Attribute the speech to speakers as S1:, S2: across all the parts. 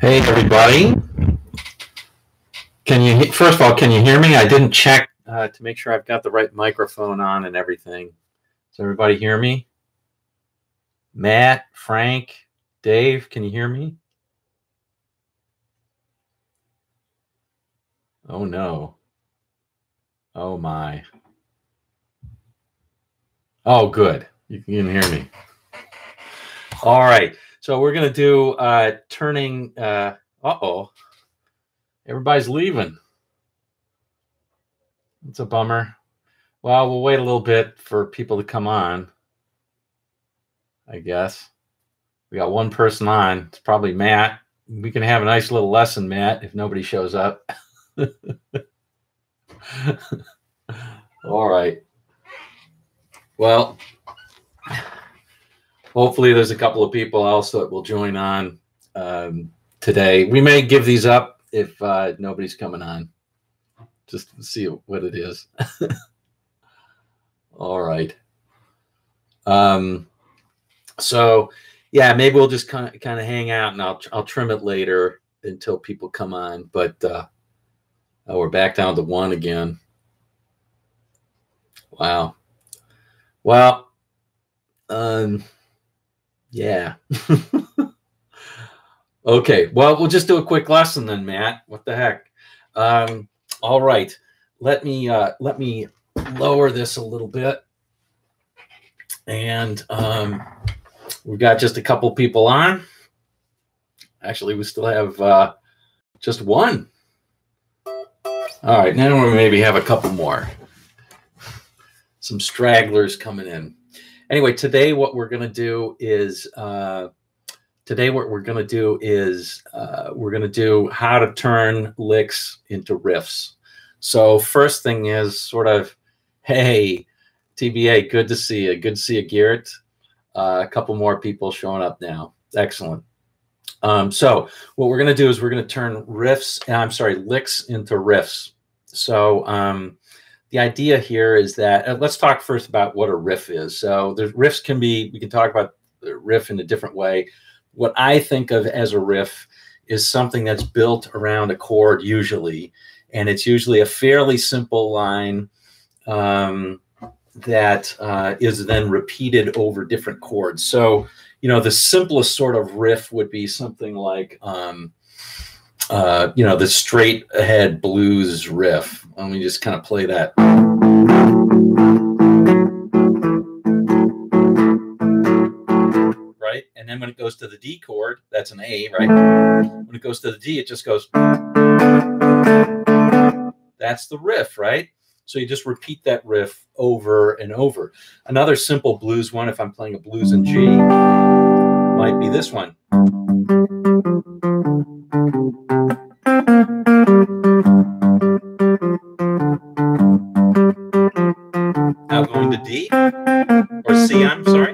S1: Hey everybody. First of all, can you hear me? I didn't check to make sure I've got the right microphone on and everything. Does everybody hear me? Matt, Frank, Dave, can you hear me? Oh no. Oh my. Oh good. You can hear me. All right. So we're going to do turning uh-oh. Everybody's leaving. It's a bummer. Well, we'll wait a little bit for people to come on, I guess. We got one person on. It's probably Matt. We can have a nice little lesson, Matt, if nobody shows up. All right. Well, hopefully there's a couple of people else that will join on today. We may give these up if nobody's coming on, just to see what it is. All right. So yeah, maybe we'll just kind of hang out, and I'll trim it later until people come on. But we're back down to one again. Wow. Well, yeah. Okay. Well, we'll just do a quick lesson then, Matt. What the heck? All right. Let me lower this a little bit, and we've got just a couple people on. Actually, we still have just one. All right, now we maybe have a couple more. Some stragglers coming in. Anyway, today what we're going to do is we're going to do how to turn licks into riffs. So first thing is sort of, hey, TBA, good to see you. Good to see you, Garrett. A couple more people showing up now. Excellent. So what we're going to do is we're going to turn licks into riffs. So the idea here is that let's talk first about what a riff is. So the riffs we can talk about the riff in a different way. What I think of as a riff is something that's built around a chord usually, and it's usually a fairly simple line that is then repeated over different chords. So, the simplest sort of riff would be something like, the straight ahead blues riff. Let me just kind of play that. Right? And then when it goes to the D chord, that's an A, right? When it goes to the D, it just goes. That's the riff, right? So you just repeat that riff over and over. Another simple blues one, if I'm playing a blues in G, might be this one. Now going to D, or C, I'm sorry.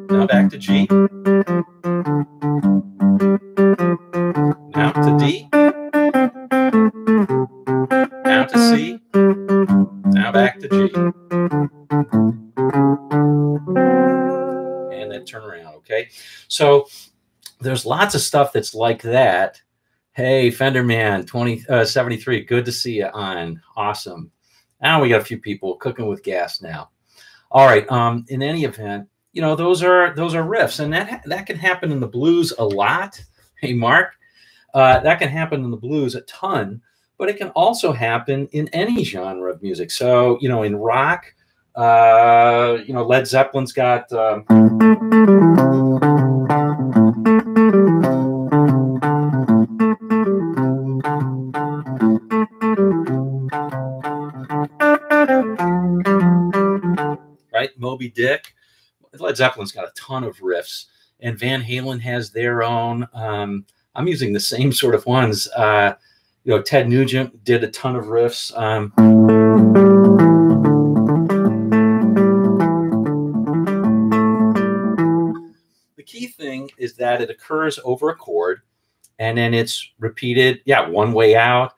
S1: Now back to G. Now to D. Now to C. Now back to G. And then turn around, okay? So there's lots of stuff that's like that. Hey, Fenderman 2073, good to see you on. Awesome. Now we got a few people cooking with gas now. All right. In any event, those are riffs, and that can happen in the blues a lot. Hey, Mark, that can happen in the blues a ton, but it can also happen in any genre of music. So, in rock, Led Zeppelin's got. Right, Moby Dick. Led Zeppelin's got a ton of riffs, and Van Halen has their own. I'm using the same sort of ones. Ted Nugent did a ton of riffs. The key thing is that it occurs over a chord, and then it's repeated. Yeah, one way out.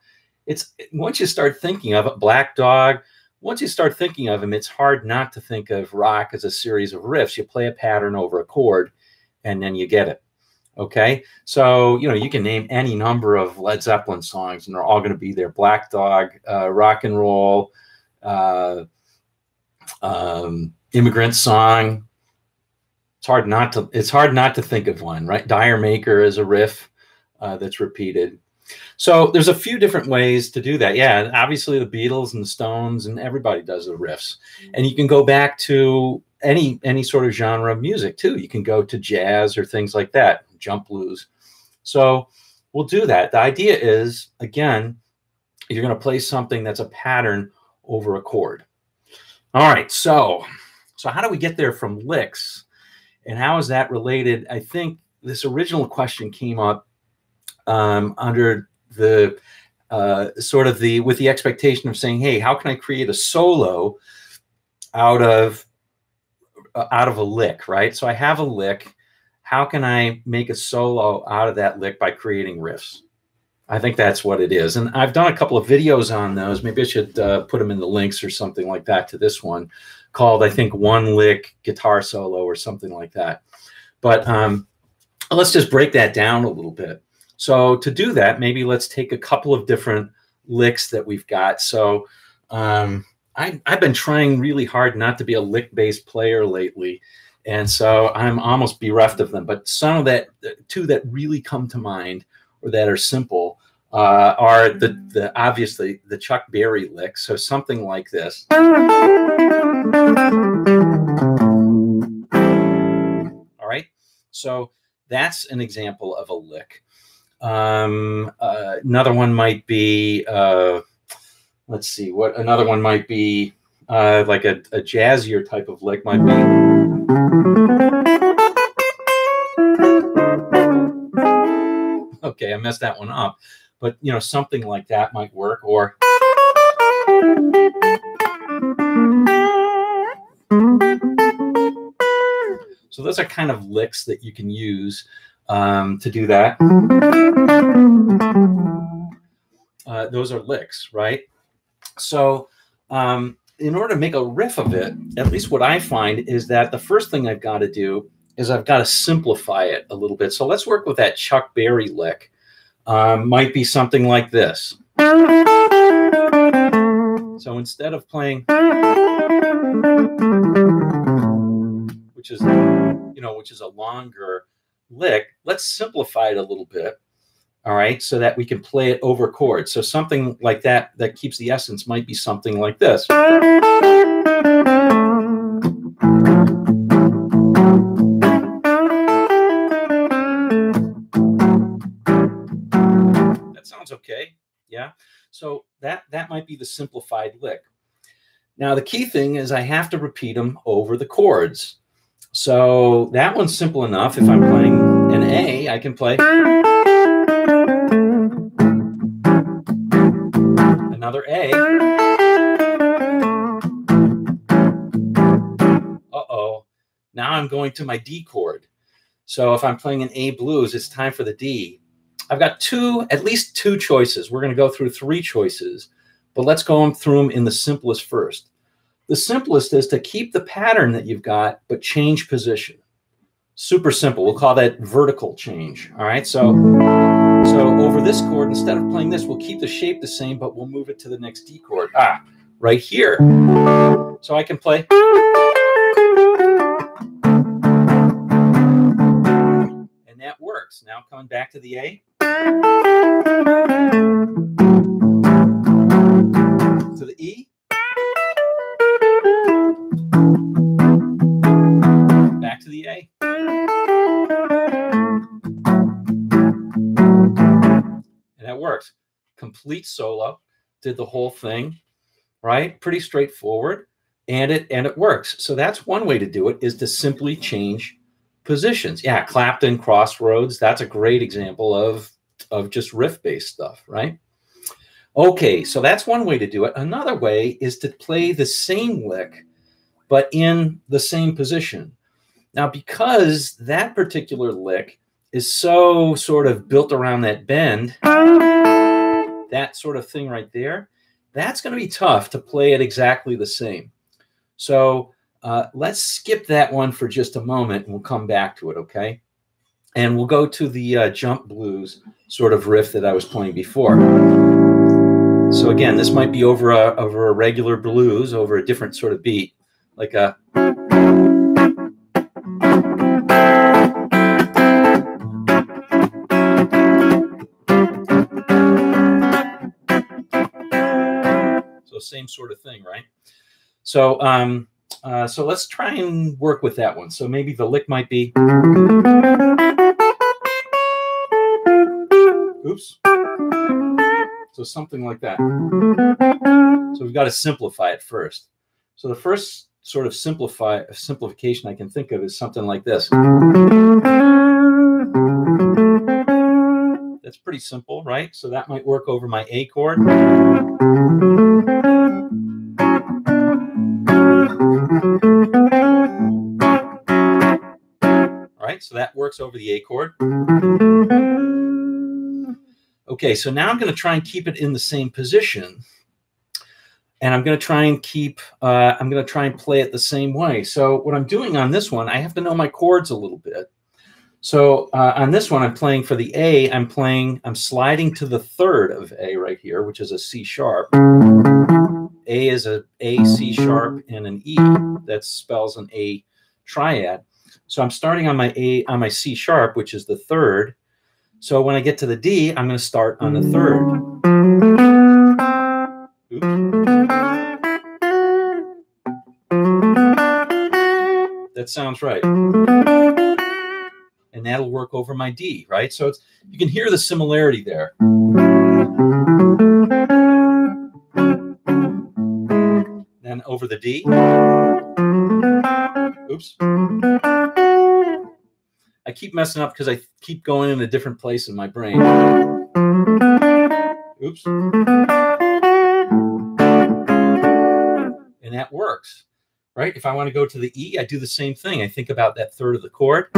S1: Once you start thinking of it, Black Dog. Once you start thinking of them, it's hard not to think of rock as a series of riffs. You play a pattern over a chord, and then you get it. Okay, so you can name any number of Led Zeppelin songs, and they're all going to be there. Black Dog, Rock and Roll, Immigrant Song. It's hard not to think of one, right? Dire Maker is a riff that's repeated. So there's a few different ways to do that. Yeah, obviously the Beatles and the Stones and everybody does the riffs, and you can go back to any sort of genre of music too. You can go to jazz or things like that, jump blues. So we'll do that. The idea is, again, you're going to play something that's a pattern over a chord. All right, so how do we get there from licks, and how is that related? I think this original question came up under the with the expectation of saying, hey, how can I create a solo out of a lick, right? So I have a lick. How can I make a solo out of that lick by creating riffs? I think that's what it is. And I've done a couple of videos on those. Maybe I should put them in the links or something like that to this one, called, I think, One Lick Guitar Solo or something like that. But let's just break that down a little bit. So to do that, maybe let's take a couple of different licks that we've got. So I've been trying really hard not to be a lick-based player lately, and so I'm almost bereft of them. But some of that, two that really come to mind or that are simple, are the obviously the Chuck Berry lick. So something like this. All right. So that's an example of a lick. Another one might be, let's see, what another one might be, like a jazzier type of lick might be. Okay, I messed that one up, but something like that might work. Or so those are kind of licks that you can use to do that. Those are licks, right? So in order to make a riff of it, at least what I find is that the first thing I've got to do is I've got to simplify it a little bit. So let's work with that Chuck Berry lick. Might be something like this. So instead of playing, which is a longer lick, let's simplify it a little bit. All right, so that we can play it over chords. So something like that keeps the essence might be something like this. That sounds okay. Yeah. So that might be the simplified lick. Now the key thing is I have to repeat them over the chords. So that one's simple enough. If I'm playing an A, I can play another A. Uh-oh. Now I'm going to my D chord. So if I'm playing an A blues, it's time for the D. I've got at least two choices. We're going to go through three choices, but let's go through them in the simplest first. The simplest is to keep the pattern that you've got, but change position. Super simple. We'll call that vertical change. All right. So over this chord, instead of playing this, we'll keep the shape the same, but we'll move it to the next D chord. Right here. So I can play. And that works. Now coming back to the A. To the E. Back to the A. And that works. Complete solo. Did the whole thing, right? Pretty straightforward. And it works. So that's one way to do it, is to simply change positions. Yeah, Clapton, Crossroads, that's a great example of just riff-based stuff, right? Okay, so that's one way to do it. Another way is to play the same lick, but in the same position. Now, because that particular lick is so sort of built around that bend, that sort of thing right there, that's going to be tough to play it exactly the same. So let's skip that one for just a moment, and we'll come back to it, okay? And we'll go to the jump blues sort of riff that I was playing before. So again, this might be over a regular blues, over a different sort of beat, like a. So same sort of thing, right? So so let's try and work with that one. So maybe the lick might be. Oops. So something like that. So we've got to simplify it first. So the first sort of simplification I can think of is something like this. That's pretty simple, right? So that might work over my A chord. All right, so that works over the A chord. Okay, so now I'm going to try and keep it in the same position, and I'm going to try and play it the same way. So what I'm doing on this one, I have to know my chords a little bit. So on this one, I'm playing for the A. I'm sliding to the third of A right here, which is a C sharp. A is a C sharp and an E. That spells an A triad. So I'm starting on my C sharp, which is the third. So when I get to the D, I'm going to start on the third. Oops. That sounds right. And that'll work over my D, right? So you can hear the similarity there. Then over the D. Oops. I keep messing up because I keep going in a different place in my brain. Oops. And that works, right? If I want to go to the E, I do the same thing. I think about that third of the chord.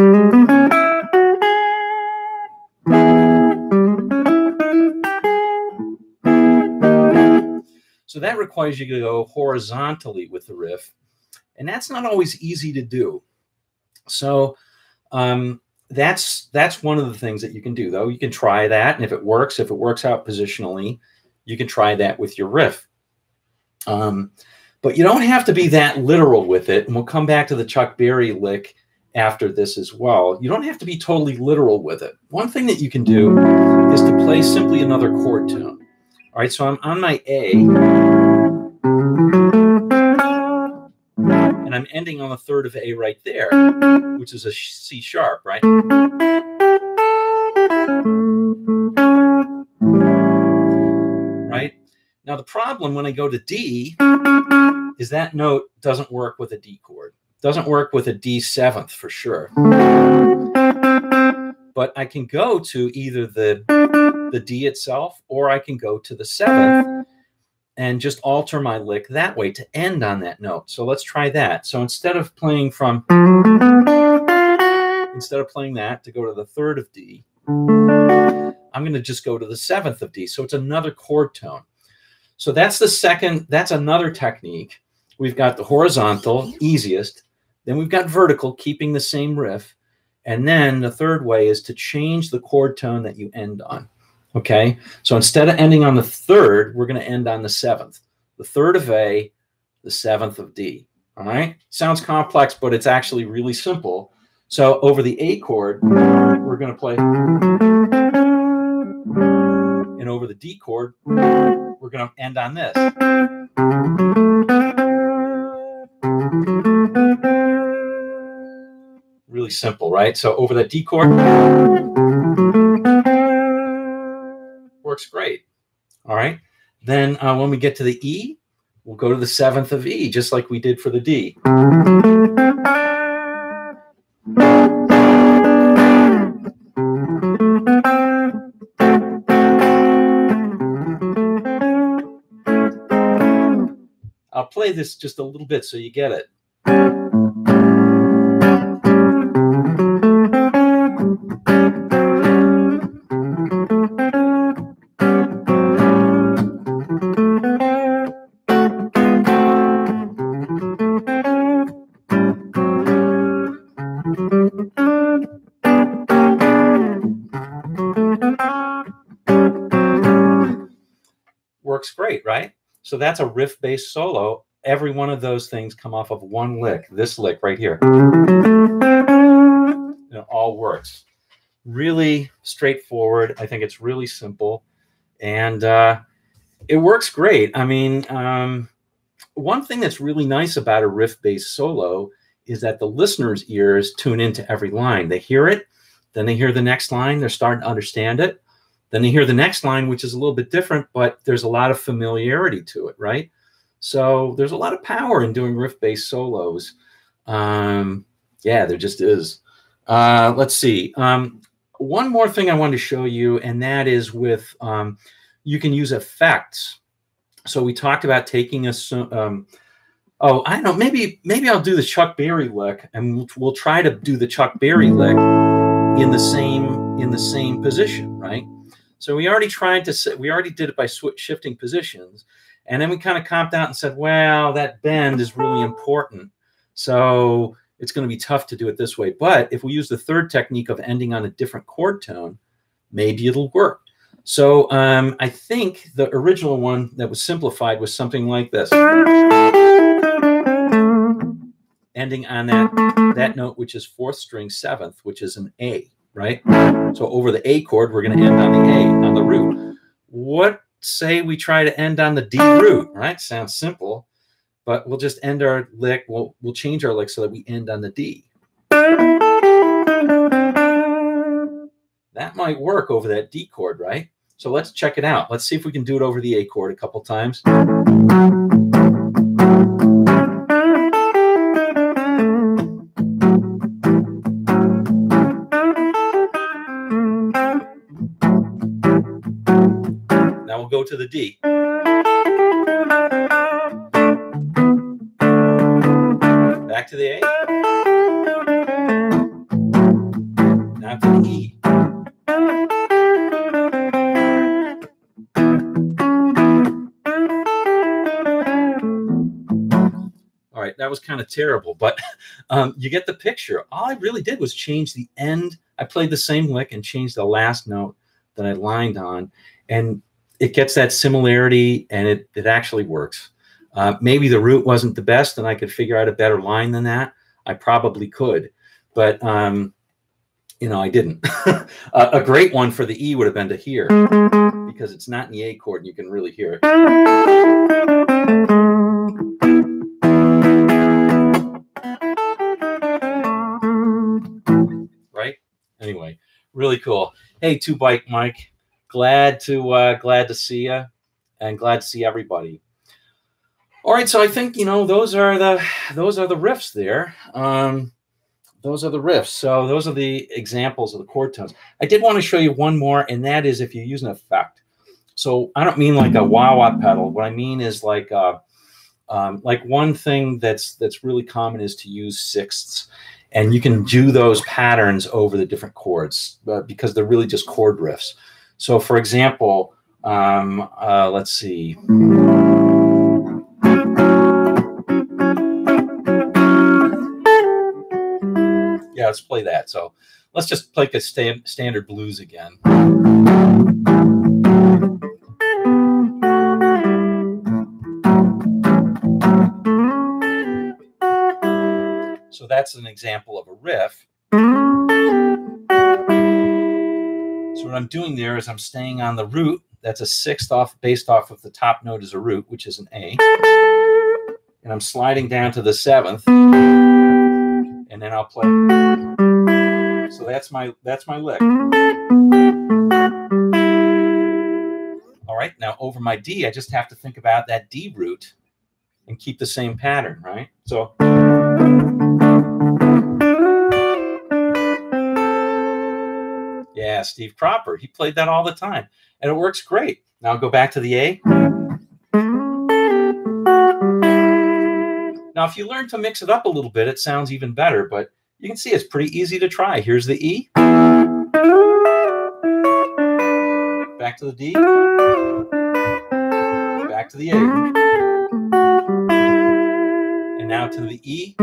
S1: So that requires you to go horizontally with the riff. And that's not always easy to do. So that's one of the things that you can do, though. You can try that, and if it works out positionally, you can try that with your riff. But you don't have to be that literal with it, and we'll come back to the Chuck Berry lick after this as well. You don't have to be totally literal with it. One thing that you can do is to play simply another chord tune. All right, so I'm on my A, and I'm ending on the third of A right there, which is a C sharp, right? Right? Now the problem when I go to D is that note doesn't work with a D chord. Doesn't work with a D seventh for sure. But I can go to either the D itself, or I can go to the seventh and just alter my lick that way to end on that note. So let's try that. So instead of playing that to go to the third of D, I'm going to just go to the seventh of D. So it's another chord tone. So that's another technique. We've got the horizontal, easiest. Then we've got vertical, keeping the same riff. And then the third way is to change the chord tone that you end on. Okay, so instead of ending on the third, we're going to end on the seventh. The third of A, the seventh of D. All right, sounds complex, but it's actually really simple. So over the A chord, we're going to play. And over the D chord, we're going to end on this. Really simple, right? So over the D chord, works great. All right. Then when we get to the E, we'll go to the seventh of E, just like we did for the D. I'll play this just a little bit so you get it. great, right? So that's a riff-based solo. Every one of those things come off of one lick, this lick right here. It all works. Really straightforward. I think it's really simple, and it works great. I mean, one thing that's really nice about a riff-based solo is that the listener's ears tune into every line. They hear it, then they hear the next line, they're starting to understand it. Then they hear the next line, which is a little bit different, but there's a lot of familiarity to it, right? So there's a lot of power in doing riff-based solos. Yeah, there just is. Let's see. One more thing I wanted to show you, and that is with, you can use effects. So we talked about taking a, oh, I don't know, maybe I'll do the Chuck Berry lick, and we'll try to do the Chuck Berry lick in the same position, right? So we already did it by shifting positions, and then we kind of comped out and said, well, that bend is really important, so it's going to be tough to do it this way. But if we use the third technique of ending on a different chord tone, maybe it'll work. So I think the original one that was simplified was something like this, ending on that note, which is 4th string 7th, which is an A, right? So over the A chord, we're going to end on the A, on the root. What say we try to end on the D root, right? Sounds simple, but we'll just end our lick. We'll change our lick so that we end on the D. That might work over that D chord, right? So let's check it out. Let's see if we can do it over the A chord a couple times. Now we'll go to the D. Back to the A. Now to the E. All right, that was kind of terrible, but you get the picture. All I really did was change the end. I played the same lick and changed the last note that I lined on, and it gets that similarity, and it actually works. Maybe the root wasn't the best, and I could figure out a better line than that. I probably could, but you know, I didn't. A great one for the E would have been to here, because it's not in the A chord, and you can really hear it. Right? Anyway, really cool. Hey, Two Bike Mike, glad to see you, and glad to see everybody. All right, so I think, you know, those are the riffs there. Those are the riffs. So those are the examples of the chord tones. I did want to show you one more, and that is if you use an effect. So I don't mean like a wah-wah pedal. What I mean is like one thing that's really common is to use sixths, and you can do those patterns over the different chords because they're really just chord riffs. So for example, let's see. Yeah, let's play that. So let's just play a standard blues again. So that's an example of a riff. So what I'm doing there is I'm staying on the root. That's a sixth based off of the top note is a root, which is an A. And I'm sliding down to the seventh. And then I'll play. So that's my lick. All right, now over my D, I just have to think about that D root and keep the same pattern, right? So yeah, Steve Cropper, he played that all the time, and it works great. Now I'll go back to the A. Now, if you learn to mix it up a little bit, it sounds even better, but you can see it's pretty easy to try. Here's the E. Back to the D. Back to the A. And now to the E.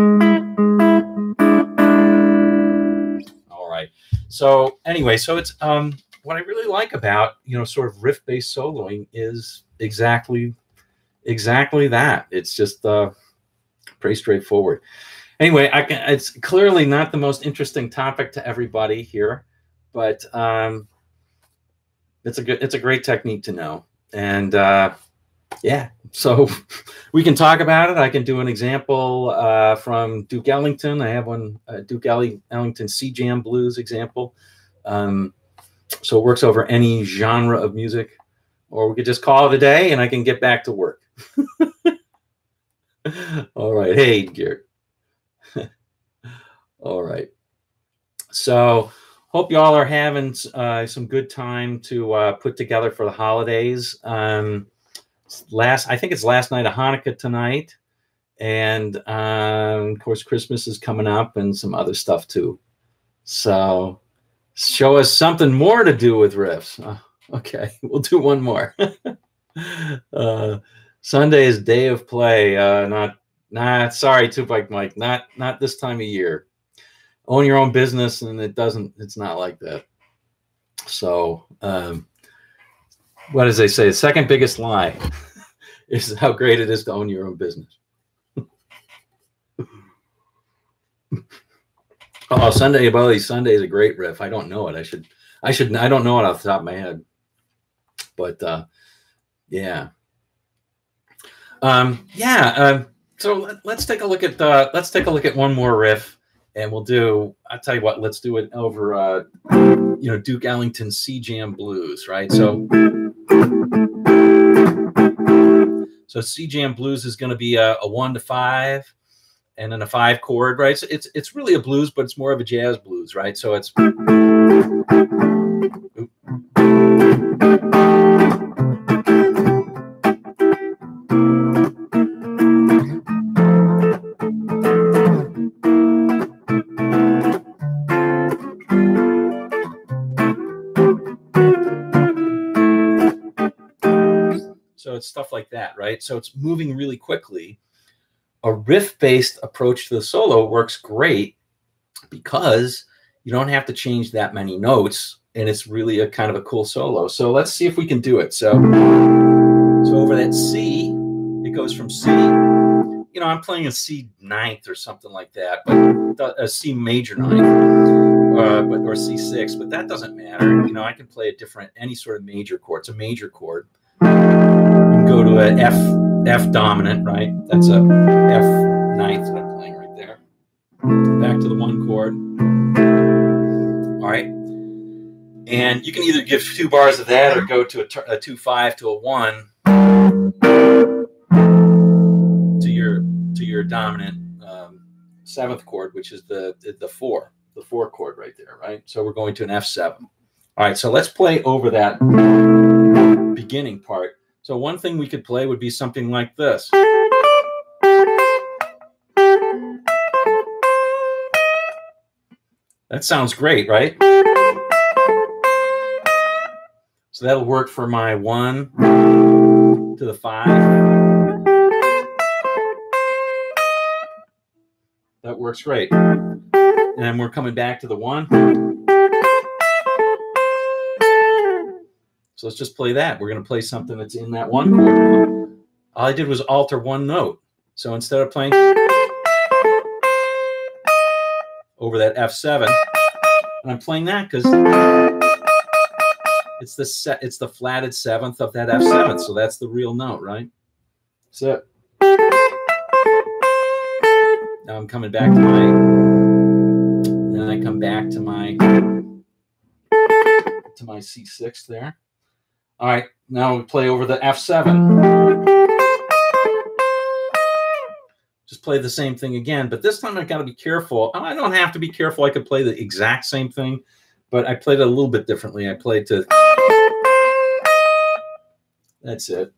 S1: All right. So anyway, so it's what I really like about, you know, sort of riff-based soloing is exactly exactly that. It's just pretty straightforward. Anyway, it's clearly not the most interesting topic to everybody here, but it's a great technique to know. And yeah, so we can talk about it. I can do an example from Duke Ellington. I have one Duke Ellington C Jam Blues example. So it works over any genre of music, or we could just call it a day and I can get back to work. All right. Hey, Garrett. All right. So hope y'all are having some good time to put together for the holidays. I think it's last night of Hanukkah tonight. And of course, Christmas is coming up and some other stuff too. So show us something more to do with riffs. Okay, we'll do one more. Sunday is day of play. Sorry, Tupac Mike, not this time of year. Own your own business, and it's not like that. So what does they say? The second biggest lie is how great it is to own your own business. Oh, Sunday, Buddy, Sunday is a great riff. I don't know it. I don't know it off the top of my head. But yeah. So let's take a look at one more riff, and I'll tell you what, let's do it over Duke Ellington C Jam Blues, right? So C Jam Blues is going to be a 1 to 5 and then a 5 chord, right? So it's really a blues, but it's more of a jazz blues, right? So it's stuff like that, right? So it's moving really quickly. A riff-based approach to the solo works great because you don't have to change that many notes, and it's really a kind of a cool solo. So let's see if we can do it. So over that C, it goes from C. I'm playing a C ninth or something like that, but a C major ninth, or C6, but that doesn't matter. I can play any sort of major chord. It's a major chord. Go to an F dominant, right? That's a F ninth that I'm playing right there. Back to the 1 chord. All right. And you can either give 2 bars of that or go to a 2-5 to a 1 to your dominant 7th chord, which is the 4 chord right there, right? So we're going to an F7. All right, so let's play over that beginning part. So one thing we could play would be something like this. That sounds great, right? So that'll work for my 1 to the 5. That works great. And then we're coming back to the 1. So let's just play that. We're going to play something that's in that 1 chord. All I did was alter 1 note. So instead of playing over that F7, and I'm playing that because it's the flatted 7th of that F7. So that's the real note, right? So now I'm coming back to then I come back to my C6 there. All right, now we play over the F7. Just play the same thing again, but this time I've got to be careful. I don't have to be careful. I could play the exact same thing, but I played it a little bit differently. I played to... That's it.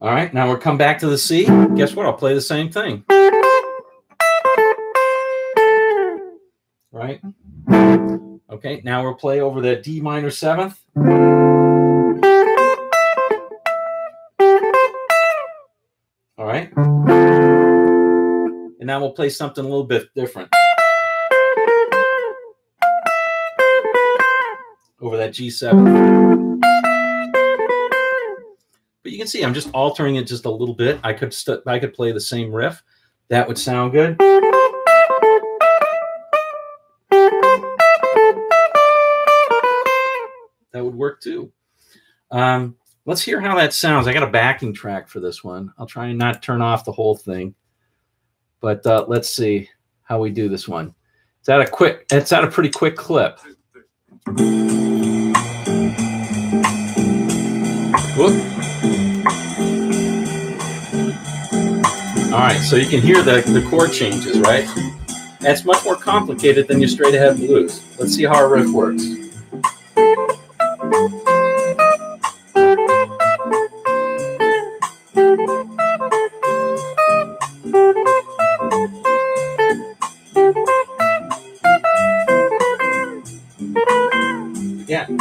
S1: All right, now we'll come back to the C. Guess what? I'll play the same thing. Right? Okay, now we'll play over that D minor 7th. All right. And now we'll play something a little bit different. Over that G7. But you can see, I'm just altering it just a little bit. I could play the same riff. That would sound good. That would work too. Let's hear how that sounds. I got a backing track for this one. I'll try and not turn off the whole thing. But let's see how we do this one. It's at a pretty quick clip. Whoop. All right, so you can hear the chord changes, right? That's much more complicated than your straight ahead blues. Let's see how our riff works. Again.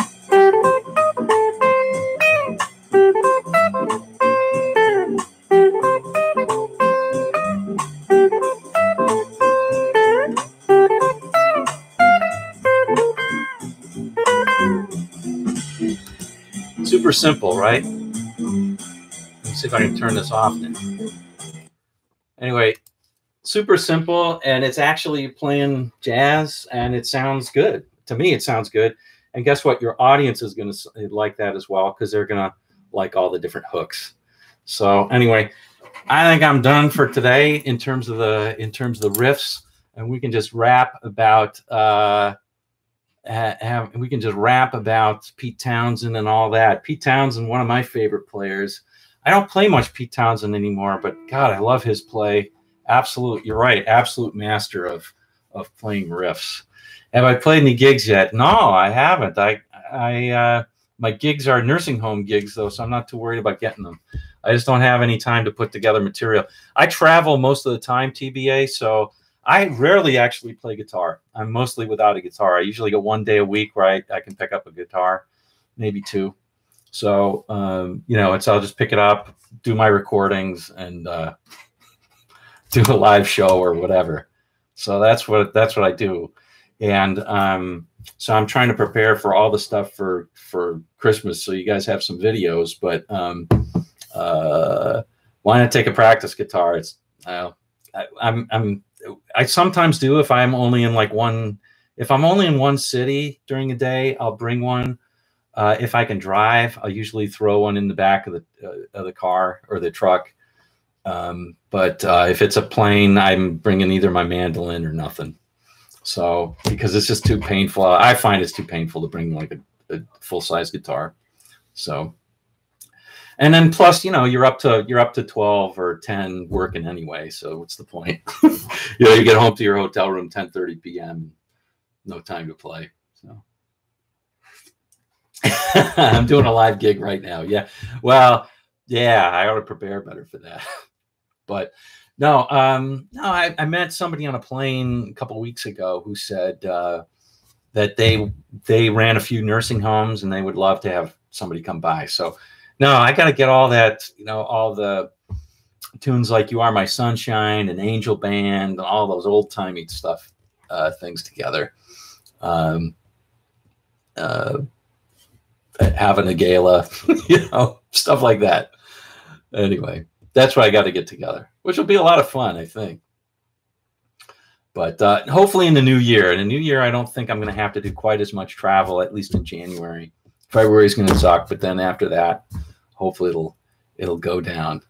S1: Super simple, right? Let's see if I can turn this off now. Anyway, super simple, and it's actually playing jazz, and it sounds good. To me, it sounds good. And guess what? Your audience is going to like that as well, because they're going to like all the different hooks. So anyway, I think I'm done for today in terms of the riffs, and we can just rap about Pete Townsend and all that. Pete Townsend, one of my favorite players. I don't play much Pete Townsend anymore, but God, I love his play. Absolute, you're right, absolute master of playing riffs. Have I played any gigs yet? No, I haven't. My gigs are nursing home gigs though, so I'm not too worried about getting them. I just don't have any time to put together material. I travel most of the time, TBA, so I rarely actually play guitar. I'm mostly without a guitar. I usually go 1 day a week where I can pick up a guitar, maybe two. So, you know, I'll just pick it up, do my recordings, and do a live show or whatever. So that's what I do. And so I'm trying to prepare for all the stuff for Christmas, so you guys have some videos. But why not take a practice guitar? It's I sometimes do if I'm only in one city during a day, I'll bring one. If I can drive, I'll usually throw one in the back of the car or the truck. But if it's a plane, I'm bringing either my mandolin or nothing. So because it's just too painful, I find it's too painful to bring like a full-size guitar. So, and then plus, you know, you're up to 12 or 10 working anyway. So what's the point? You know, you get home to your hotel room 10:30 p.m. No time to play. So I'm doing a live gig right now. Yeah. Well, yeah, I ought to prepare better for that. But no, I met somebody on a plane a couple of weeks ago who said that they ran a few nursing homes and they would love to have somebody come by. So no, I got to get all that, you know, all the tunes like "You Are My Sunshine" and "Angel Band" and all those old timey stuff, things together. Having a gala, you know, stuff like that. Anyway, that's what I got to get together, which will be a lot of fun, I think. But hopefully in the new year. In the new year, I don't think I'm going to have to do quite as much travel, at least in January. February is going to suck, but then after that, hopefully it'll go down.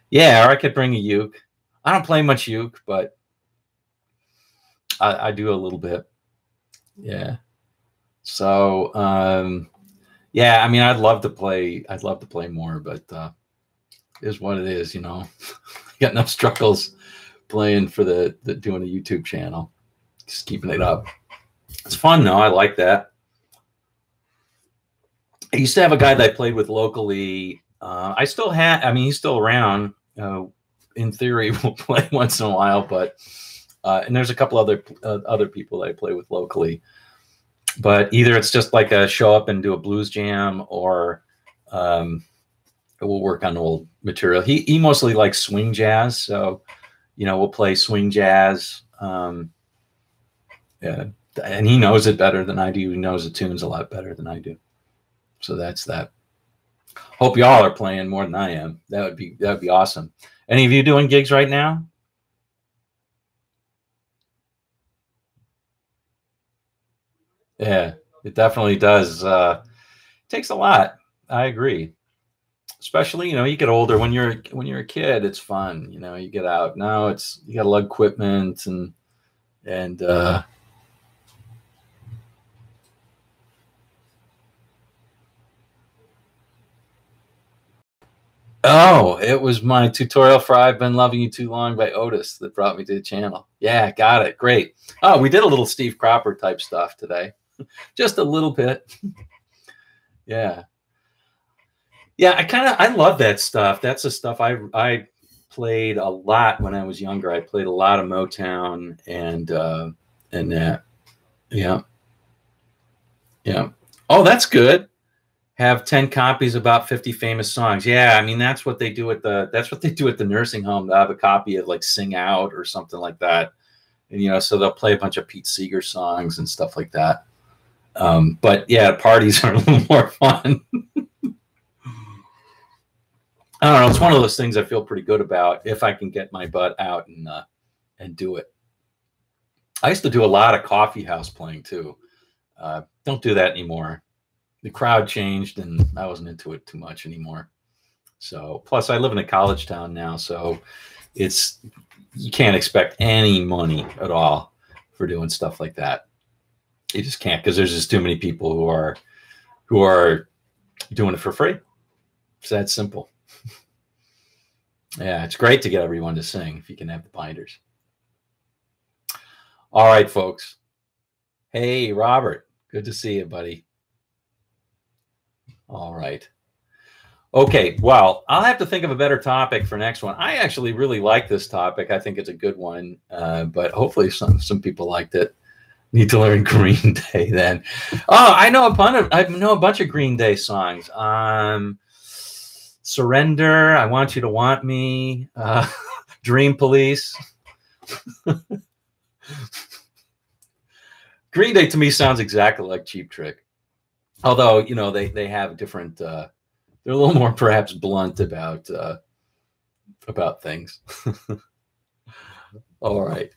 S1: Yeah, or I could bring a uke. I don't play much uke, but I do a little bit. Yeah. So yeah, I mean, I'd love to play more, but it is what it is, you know. Got enough struggles playing for the doing a YouTube channel. Just keeping it up. It's fun though. I like that. I used to have a guy that I played with locally. I still have, I mean, he's still around. In theory, we'll play once in a while, but and there's a couple other people that I play with locally. But either it's just like a show up and do a blues jam, or we'll work on old material. He mostly likes swing jazz, so you know, we'll play swing jazz. Yeah, and he knows it better than I do. He knows the tunes a lot better than I do. So that's that. Hope y'all are playing more than I am. That would be awesome. Any of you doing gigs right now? Yeah, it definitely does. It takes a lot. I agree. Especially, you get older. When you're a kid, it's fun. You get out. Now you got a lot of equipment and oh, it was my tutorial for "I've Been Loving You Too Long" by Otis that brought me to the channel. Yeah, got it. Great. Oh, we did a little Steve Cropper type stuff today. Just a little bit. Yeah. Yeah, I love that stuff. That's the stuff I played a lot when I was younger. I played a lot of Motown and that. Yeah. Yeah. Oh, that's good. Have 10 copies about 50 famous songs. Yeah, I mean that's what they do at the nursing home. They have a copy of like Sing Out or something like that. And so they'll play a bunch of Pete Seeger songs and stuff like that. But yeah, parties are a little more fun. I don't know. It's one of those things I feel pretty good about if I can get my butt out and do it. I used to do a lot of coffee house playing too. Don't do that anymore. The crowd changed and I wasn't into it too much anymore. So plus I live in a college town now, so you can't expect any money at all for doing stuff like that. You just can't, because there's just too many people who are doing it for free. It's that simple. Yeah, it's great to get everyone to sing if you can have the binders. All right, folks. Hey, Robert. Good to see you, buddy. All right. Okay, well, I'll have to think of a better topic for next one. I actually really like this topic. I think it's a good one, but hopefully some people liked it. Need to learn Green Day then. Oh, I know a bunch of Green Day songs. Surrender, I Want You to Want Me, Dream Police. Green Day to me sounds exactly like Cheap Trick. Although, they have different they're a little more perhaps blunt about things. All right.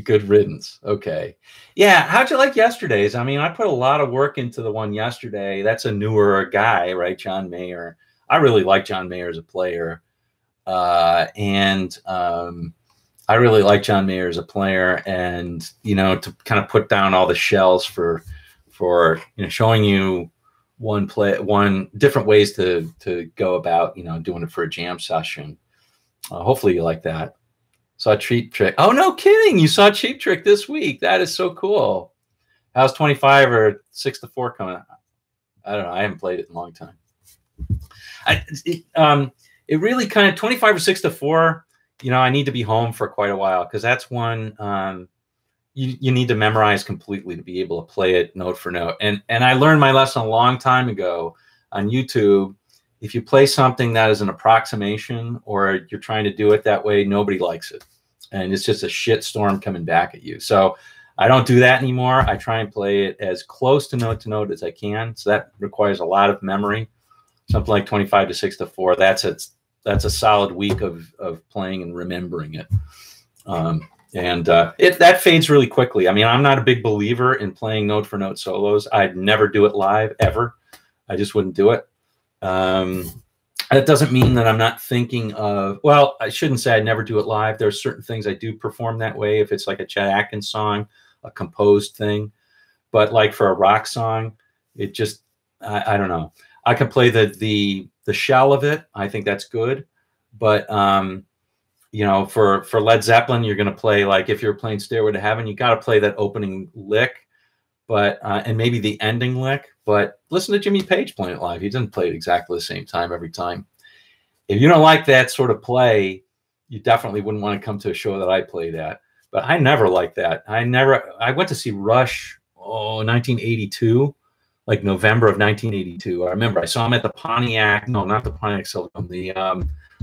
S1: Good riddance. Okay. Yeah. How'd you like yesterday's? I mean, I put a lot of work into the one yesterday. That's a newer guy, right? John Mayer. I really like John Mayer as a player. And I really like John Mayer as a player, and, to kind of put down all the shells for showing you one different ways to go about, doing it for a jam session. Hopefully you like that. Saw Cheap Trick. Oh, no kidding. You saw Cheap Trick this week. That is so cool. How's 25 or 6-4 coming out? I don't know. I haven't played it in a long time. It really kind of 25 or 6-4, I need to be home for quite a while, because that's one you need to memorize completely to be able to play it note for note. And I learned my lesson a long time ago on YouTube. If you play something that is an approximation, or you're trying to do it that way, nobody likes it. And it's just a shit storm coming back at you. So I don't do that anymore. I try and play it as close to note as I can. So that requires a lot of memory. Something like 25 to 6-4. That's a solid week of playing and remembering it. That fades really quickly. I mean, I'm not a big believer in playing note for note solos. I'd never do it live ever. I just wouldn't do it. That doesn't mean that I'm not thinking of, well, I shouldn't say I never do it live. There are certain things I do perform that way. If it's like a Chet Atkins song, a composed thing, but like for a rock song, it just, I don't know. I can play the shell of it. I think that's good. But, for Led Zeppelin, you're going to play, like if you're playing Stairway to Heaven, you got to play that opening lick, but, and maybe the ending lick. But listen to Jimmy Page playing it live. He doesn't play it exactly the same time every time. If you don't like that sort of play, you definitely wouldn't want to come to a show that I played at. But I never liked that. I went to see Rush, 1982, like November of 1982. I remember I saw him at the Pontiac, no, not the Pontiac Silverdome, the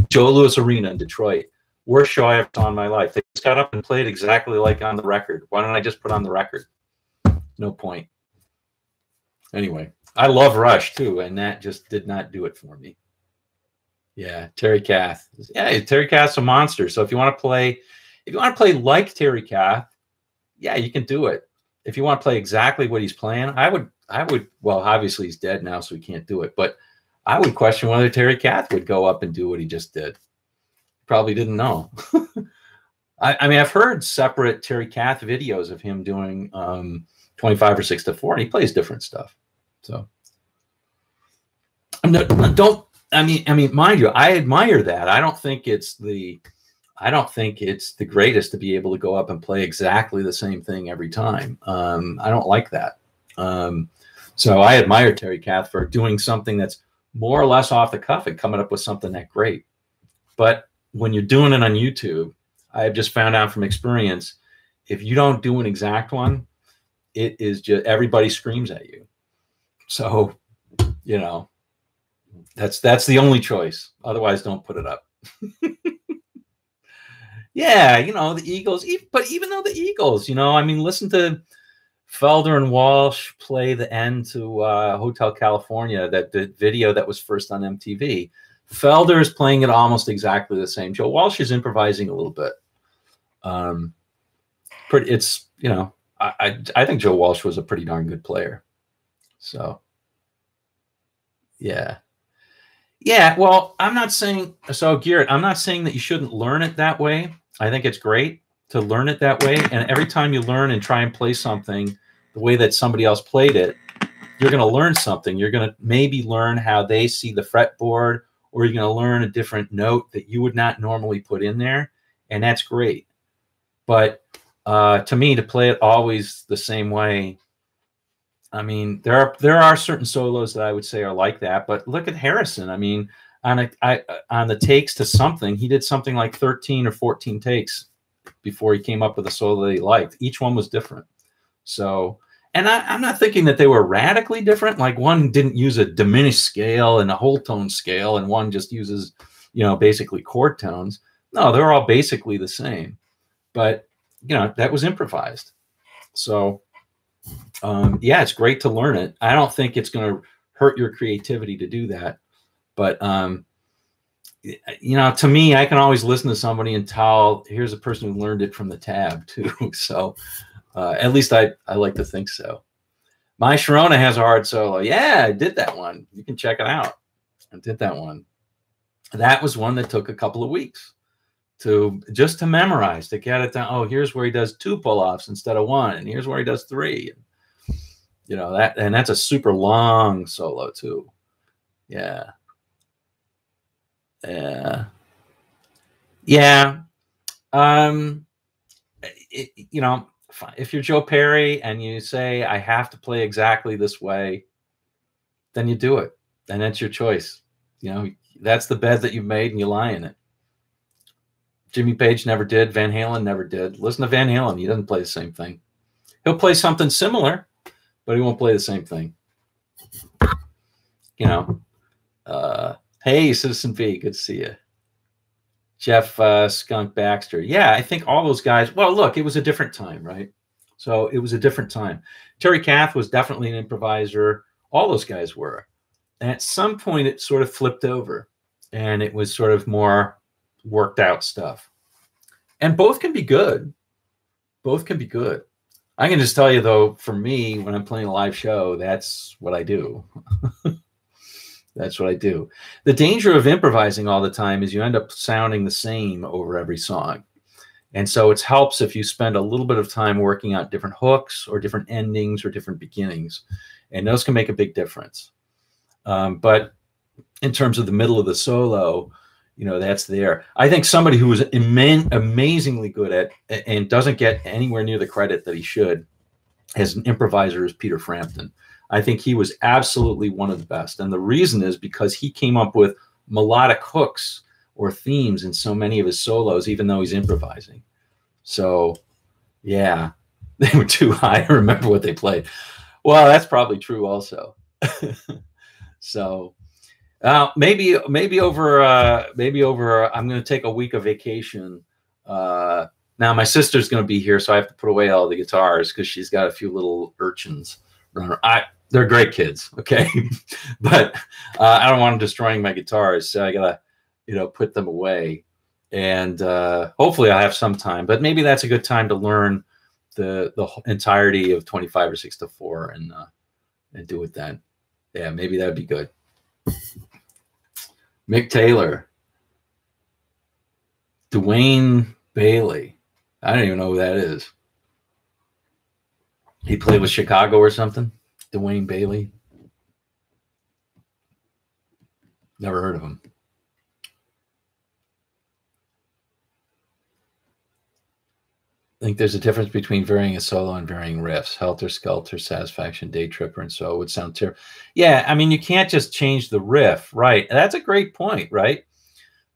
S1: Joe Louis Arena in Detroit. Worst show I ever saw in my life. They just got up and played exactly like on the record. Why don't I just put on the record? No point. Anyway, I love Rush too, and that just did not do it for me. Yeah, Terry Kath. Yeah, Terry Kath's a monster. So if you want to play, like Terry Kath, yeah, you can do it. If you want to play exactly what he's playing, I would. Well, obviously he's dead now, so he can't do it. But I would question whether Terry Kath would go up and do what he just did. Probably didn't know. I mean, I've heard separate Terry Kath videos of him doing 25 or 6 to 4, and he plays different stuff. So I mean, mind you, I admire that. I don't think it's the greatest to be able to go up and play exactly the same thing every time. I don't like that. So I admire Terry Kath for doing something that's more or less off the cuff and coming up with something that great. But when you're doing it on YouTube, I have just found out from experience, if you don't do an exact one, it is just everybody screams at you. So, you know, that's the only choice. Otherwise, don't put it up. Yeah, you know, the Eagles, but even though the Eagles, you know, I mean, listen to Felder and Walsh play the end to Hotel California, that the video that was first on MTV. Felder is playing it almost exactly the same. Joe Walsh is improvising a little bit. It's, you know, I think Joe Walsh was a pretty darn good player. So, yeah. Yeah, well, I'm not saying, so Garrett, I'm not saying that you shouldn't learn it that way. I think it's great to learn it that way. And every time you learn and try and play something the way that somebody else played it, you're going to learn something. You're going to maybe learn how they see the fretboard, or you're going to learn a different note that you would not normally put in there. And that's great. But to me, to play it always the same way, I mean, there are certain solos that I would say are like that, but look at Harrison. I mean, on the takes to something, he did something like 13 or 14 takes before he came up with a solo that he liked. Each one was different. So, and I'm not thinking that they were radically different. Like one didn't use a diminished scale and a whole tone scale, and one just uses, you know, basically chord tones. No, they're all basically the same, but you know, that was improvised. So. Yeah, it's great to learn it. I don't think it's going to hurt your creativity to do that. But, you know, to me, I can always listen to somebody and tell, here's a person who learned it from the tab too. So at least I like to think so. My Sharona has a hard solo. Yeah, I did that one. You can check it out. I did that one. That was one that took a couple of weeks to memorize, to get it down. Oh, here's where he does 2 pull-offs instead of 1, and here's where he does 3. You know, that's a super long solo too. Yeah. Yeah. Yeah. You know, if you're Joe Perry and you say, I have to play exactly this way, then you do it. And that's your choice. You know, that's the bed that you've made and you lie in it. Jimmy Page never did. Van Halen never did. Listen to Van Halen. He doesn't play the same thing. He'll play something similar, but he won't play the same thing. You know, hey, Citizen V, good to see you. Jeff Skunk Baxter. Yeah, I think all those guys, well, look, it was a different time, right? So it was a different time. Terry Kath was definitely an improviser. All those guys were. And at some point, it sort of flipped over, and it was sort of more worked out stuff. And both can be good. Both can be good. I can just tell you, though, for me, when I'm playing a live show, that's what I do. That's what I do. The danger of improvising all the time is you end up sounding the same over every song. And so it helps if you spend a little bit of time working out different hooks or different endings or different beginnings. And those can make a big difference. But in terms of the middle of the solo, you know, that's there. I think somebody who was amazingly good at and doesn't get anywhere near the credit that he should as an improviser is Peter Frampton. I think he was absolutely one of the best. And the reason is because he came up with melodic hooks or themes in so many of his solos, even though he's improvising. So, yeah, they were too high. I remember what they played. Well, that's probably true also. So, maybe over, I'm going to take a week of vacation. Now my sister's going to be here, so I have to put away all the guitars because she's got a few little urchins. They're great kids, okay? But I don't want them destroying my guitars, so I gotta, put them away. And hopefully I'll have some time, but maybe that's a good time to learn the entirety of 25 or 6 to 4 and do it then. Yeah, maybe that'd be good. Mick Taylor, Dwayne Bailey. I don't even know who that is. He played with Chicago or something. Dwayne Bailey. Never heard of him. I think there's a difference between varying a solo and varying riffs. Helter Skelter, Satisfaction, Day Tripper, and so it would sound terrible. Yeah, I mean, you can't just change the riff, right? That's a great point, right?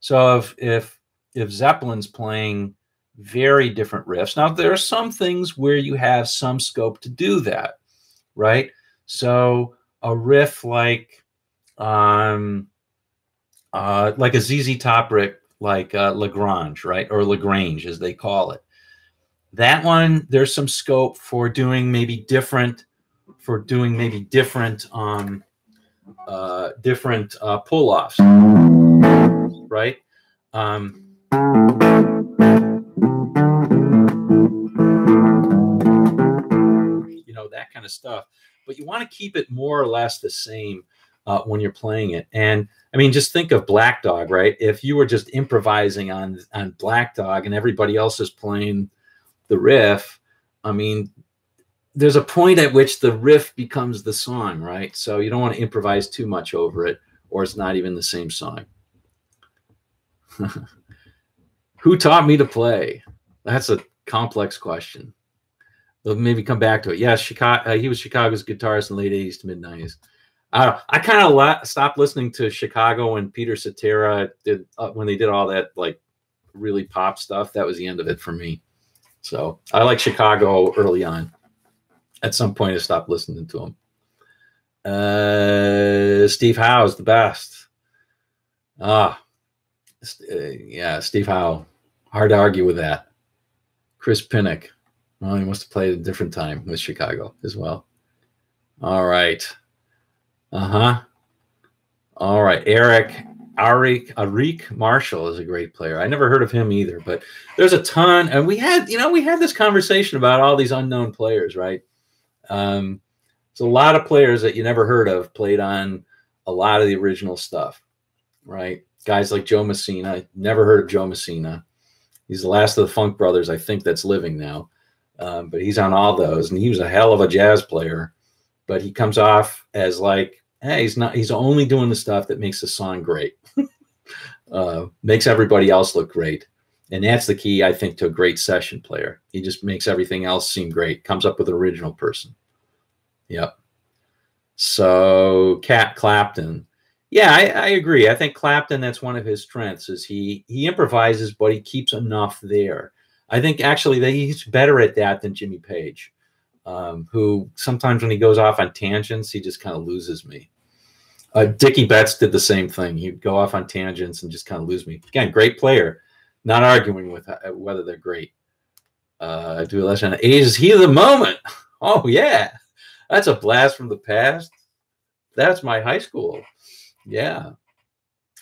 S1: So if Zeppelin's playing very different riffs, now there are some things where you have some scope to do that, right? So a riff like a ZZ Top riff, like Lagrange, right, or Lagrange as they call it. That one, there's some scope for doing maybe different pull-offs, right? That kind of stuff. But you want to keep it more or less the same when you're playing it. And I mean, just think of Black Dog, right? If you were just improvising on Black Dog and everybody else is playing the riff, I mean, there's a point at which the riff becomes the song, right? So you don't want to improvise too much over it, or it's not even the same song. Who taught me to play? That's a complex question. We'll maybe come back to it. Yeah, Chicago. He was Chicago's guitarist in the late 80s to mid 90s. I kind of stopped listening to Chicago when Peter Cetera did when they did all that like really pop stuff. That was the end of it for me. So I like Chicago early on. At some point, I stopped listening to him. Steve Howe's the best. Yeah, Steve Howe. Hard to argue with that. Chris Pinnock. Well, he must have played a different time with Chicago as well. All right. All right. Arik Marshall is a great player. I never heard of him either, but there's a ton. And we had this conversation about all these unknown players, right? There's a lot of players that you never heard of played on a lot of the original stuff, right? Guys like Joe Messina. Never heard of Joe Messina. He's the last of the Funk Brothers, I think, that's living now. But he's on all those, and he was a hell of a jazz player. But he comes off as like, hey, he's only doing the stuff that makes the song great, makes everybody else look great. And that's the key, I think, to a great session player. He just makes everything else seem great, comes up with an original person. Yep. So Clapton. Yeah, I agree. I think Clapton, that's one of his strengths, is he improvises, but he keeps enough there. I think actually that he's better at that than Jimmy Page, who sometimes when he goes off on tangents, he just kind of loses me. Dickie Betts did the same thing. He'd go off on tangents and just kind of lose me. Again, great player. Not arguing with whether they're great. Do a lesson on Asia's Heat of the Moment. Oh, yeah. That's a blast from the past. That's my high school. Yeah.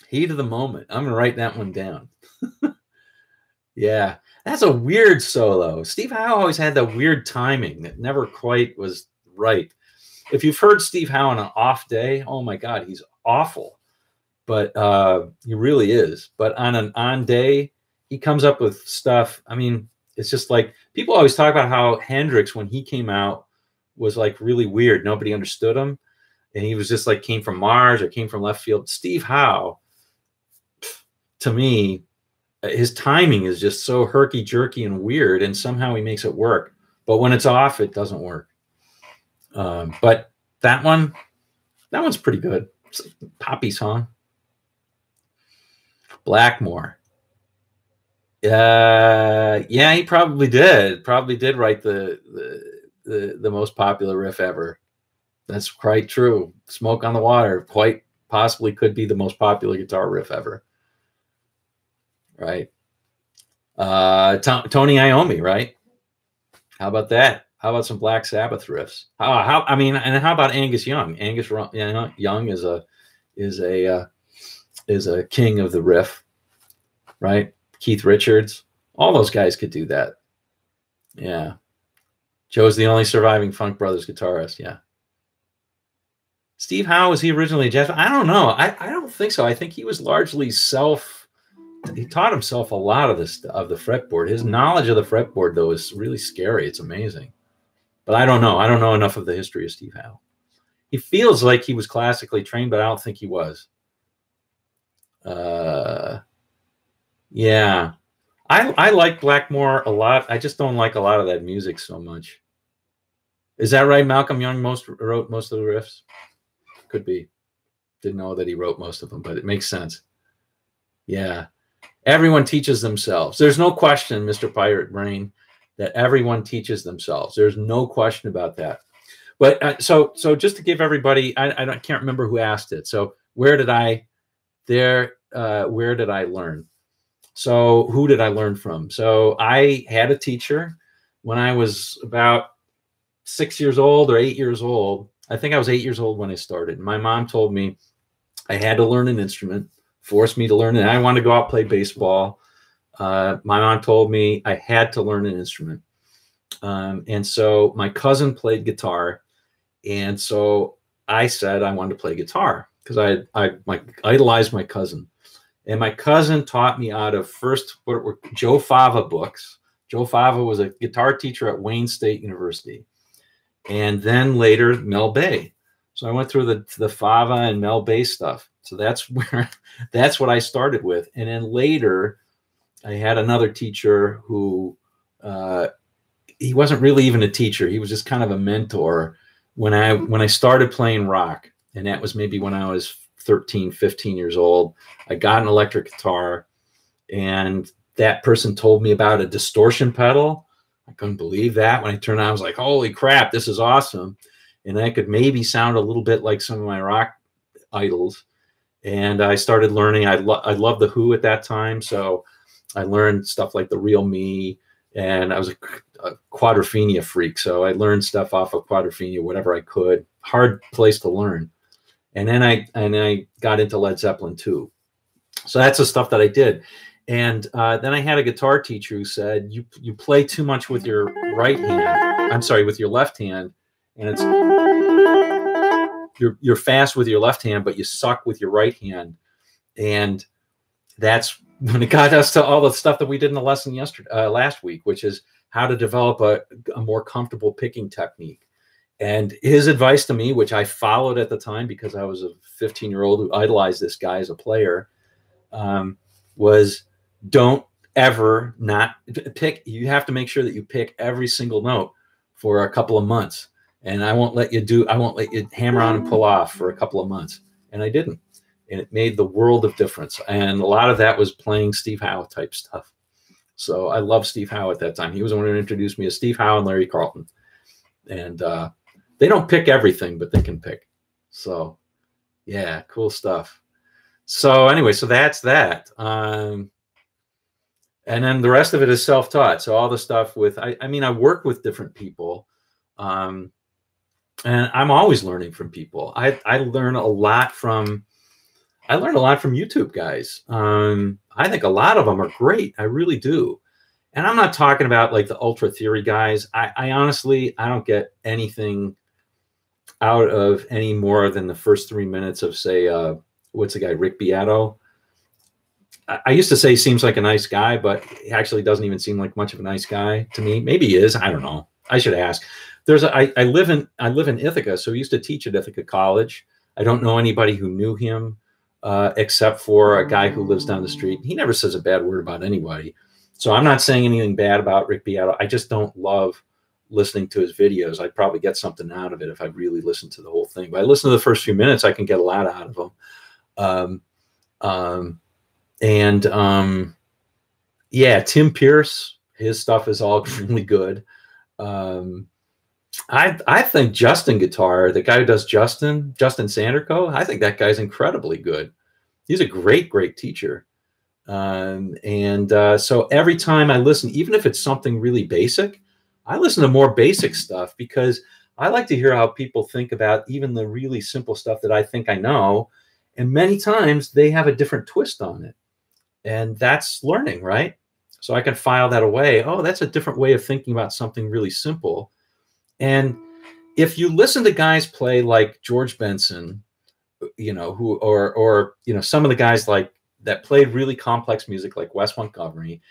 S1: Heat of the Moment. I'm going to write that one down. Yeah. That's a weird solo. Steve Howe always had that weird timing that never quite was right. If you've heard Steve Howe on an off day, oh my God, he's awful. But he really is. But on an on day, he comes up with stuff. I mean, it's just like people always talk about how Hendrix, when he came out, was like really weird. Nobody understood him. And he was just like came from Mars or came from left field. Steve Howe, to me, his timing is just so herky-jerky and weird, and somehow he makes it work. But when it's off, it doesn't work. But that one's pretty good. It's a poppy song. Blackmore. Yeah, he probably did. Probably did write the most popular riff ever. That's quite true. Smoke on the Water quite possibly could be the most popular guitar riff ever. Right. Tony Iommi, right? How about that? How about some Black Sabbath riffs? I mean, and how about Angus Young? Young is a king of the riff, right? Keith Richards, all those guys could do that. Yeah. Joe's the only surviving Funk Brothers guitarist. Yeah. Steve Howe, was he originally a jazz? I don't know. I don't think so. I think he was largely he taught himself a lot of this, of the fretboard. His knowledge of the fretboard, though, is really scary. It's amazing. But I don't know. I don't know enough of the history of Steve Howe. He feels like he was classically trained, but I don't think he was. Yeah. I like Blackmore a lot. I just don't like a lot of that music so much. Is that right? Malcolm Young wrote most of the riffs? Could be. Didn't know that he wrote most of them, but it makes sense. Yeah. Everyone teaches themselves. There's no question, Mr. Pirate Brain, that everyone teaches themselves. There's no question about that. But so just to give everybody, I can't remember who asked it. So where did I learn? So who did I learn from? So I had a teacher when I was about 6 years old or 8 years old. I think I was 8 years old when I started. My mom told me I had to learn an instrument, forced me to learn it. I wanted to go out and play baseball. My mom told me I had to learn an instrument. And so my cousin played guitar. And so I said I wanted to play guitar because I idolized my cousin. And my cousin taught me out of first what were Joe Fava books. Joe Fava was a guitar teacher at Wayne State University. And then later, Mel Bay. So I went through the Fava and Mel Bay stuff. So that's what I started with. And then later, I had another teacher who, he wasn't really even a teacher. He was just kind of a mentor when I started playing rock. And that was maybe when I was 13, 15 years old. I got an electric guitar, and that person told me about a distortion pedal. I couldn't believe that. When I turned on, I was like, holy crap, this is awesome. And I could maybe sound a little bit like some of my rock idols. And I started learning. I loved The Who at that time. So I learned stuff like The Real Me. And I was a Quadrophenia freak. So I learned stuff off of Quadrophenia, whatever I could. Hard place to learn. And then I got into Led Zeppelin too. So that's the stuff that I did. And then I had a guitar teacher who said, you play too much with your right hand. I'm sorry, with your left hand. And it's you're fast with your left hand, but you suck with your right hand. And that's when it got us to all the stuff that we did in the lesson last week, which is how to develop a more comfortable picking technique. And his advice to me, which I followed at the time because I was a 15-year-old who idolized this guy as a player, was don't ever not pick. You have to make sure that you pick every single note for a couple of months. And I won't let you hammer on and pull off for a couple of months. And I didn't. And it made the world of difference. And a lot of that was playing Steve Howe type stuff. So I loved Steve Howe at that time. He was the one who introduced me to Steve Howe and Larry Carlton. And they don't pick everything, but they can pick. So, yeah, cool stuff. So anyway, so that's that. And then the rest of it is self-taught. So all the stuff with, I mean, I work with different people. And I'm always learning from people. I learn a lot from YouTube guys. I think a lot of them are great. I really do. And I'm not talking about like the ultra theory guys. I honestly, I don't get anything out of any more than the first 3 minutes of, say, what's the guy, Rick Beato. I used to say he seems like a nice guy, but he actually doesn't even seem like much of a nice guy to me. Maybe he is. I don't know. I should ask. I live in Ithaca, so he used to teach at Ithaca College. I don't know anybody who knew him except for a guy who lives down the street. He never says a bad word about anybody. So I'm not saying anything bad about Rick Beato. I just don't love listening to his videos. I'd probably get something out of it if I really listened to the whole thing. But I listen to the first few minutes, I can get a lot out of them. Yeah, Tim Pierce, his stuff is all really good. I think Justin Guitar, the guy who does Justin Sanderco, I think that guy's incredibly good. He's a great, great teacher. So every time I listen, even if it's something really basic, I listen to more basic stuff because I like to hear how people think about even the really simple stuff that I think I know. And many times they have a different twist on it. And that's learning, right? So I can file that away. Oh, that's a different way of thinking about something really simple. And if you listen to guys play like George Benson, who or some of the guys like that played really complex music like Wes Montgomery,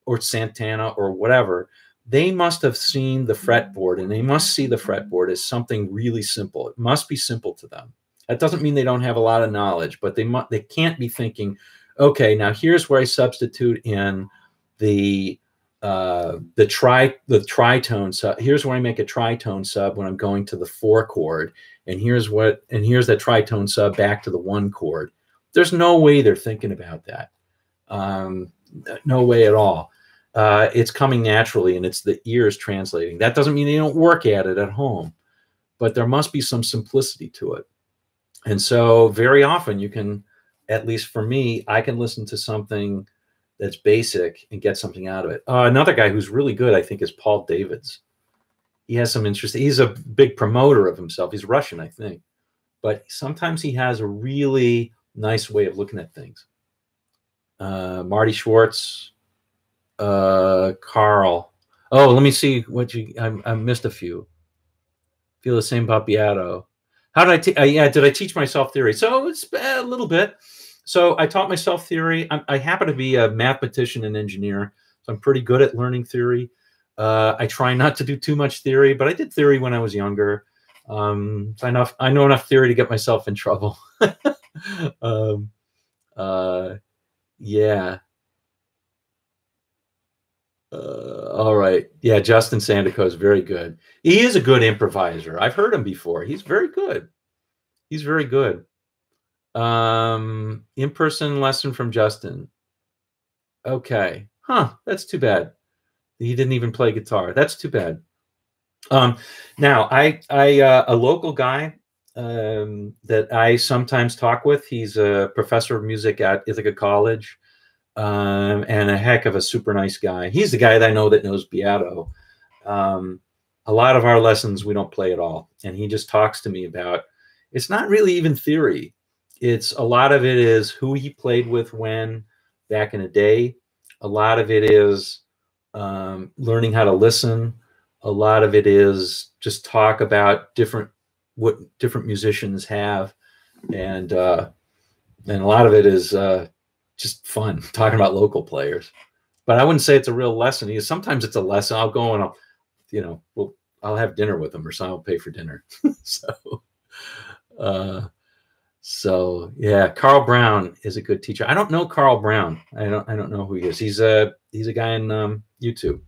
S1: or Santana or whatever, they must have seen the fretboard, and they must see the fretboard as something really simple. It must be simple to them. That doesn't mean they don't have a lot of knowledge, but they can't be thinking, okay, now here's where I substitute in the tritone sub. Here's where I make a tritone sub when I'm going to the 4 chord, and here's that tritone sub back to the 1 chord. There's no way they're thinking about that. No way at all. It's coming naturally, and it's the ears translating. That doesn't mean they don't work at it at home, but there must be some simplicity to it. And so very often you can, at least for me, I can listen to something that's basic and get something out of it. Another guy who's really good, I think, is Paul Davids. He has some interest. He's a big promoter of himself. He's Russian, I think. But sometimes he has a really nice way of looking at things. Marty Schwartz, Carl. Oh, let me see what I missed a few. Feel the same about Beato. How did did I teach myself theory? So it's a little bit. So I taught myself theory. I happen to be a mathematician and engineer, so I'm pretty good at learning theory. I try not to do too much theory, but I did theory when I was younger. I know enough theory to get myself in trouble. Yeah. All right. Yeah, Justin Sandico is very good. He is a good improviser. I've heard him before. He's very good. He's very good. In-person lesson from Justin. Okay. Huh. That's too bad. He didn't even play guitar. That's too bad. Now, a local guy that I sometimes talk with, he's a professor of music at Ithaca College. And a heck of a super nice guy. He's the guy that I know that knows Beato. A lot of our lessons we don't play at all, and he just talks to me about. It's not really even theory. It's a lot of it is who he played with when back in the day. A lot of it is learning how to listen. A lot of it is just talk about what different musicians have, and a lot of it is. Just fun talking about local players, but I wouldn't say it's a real lesson. Because sometimes it's a lesson. I'll go and I'll have dinner with them, or so I'll pay for dinner. So yeah, Carl Brown is a good teacher. I don't know Carl Brown. I don't know who he is. He's a guy in YouTube.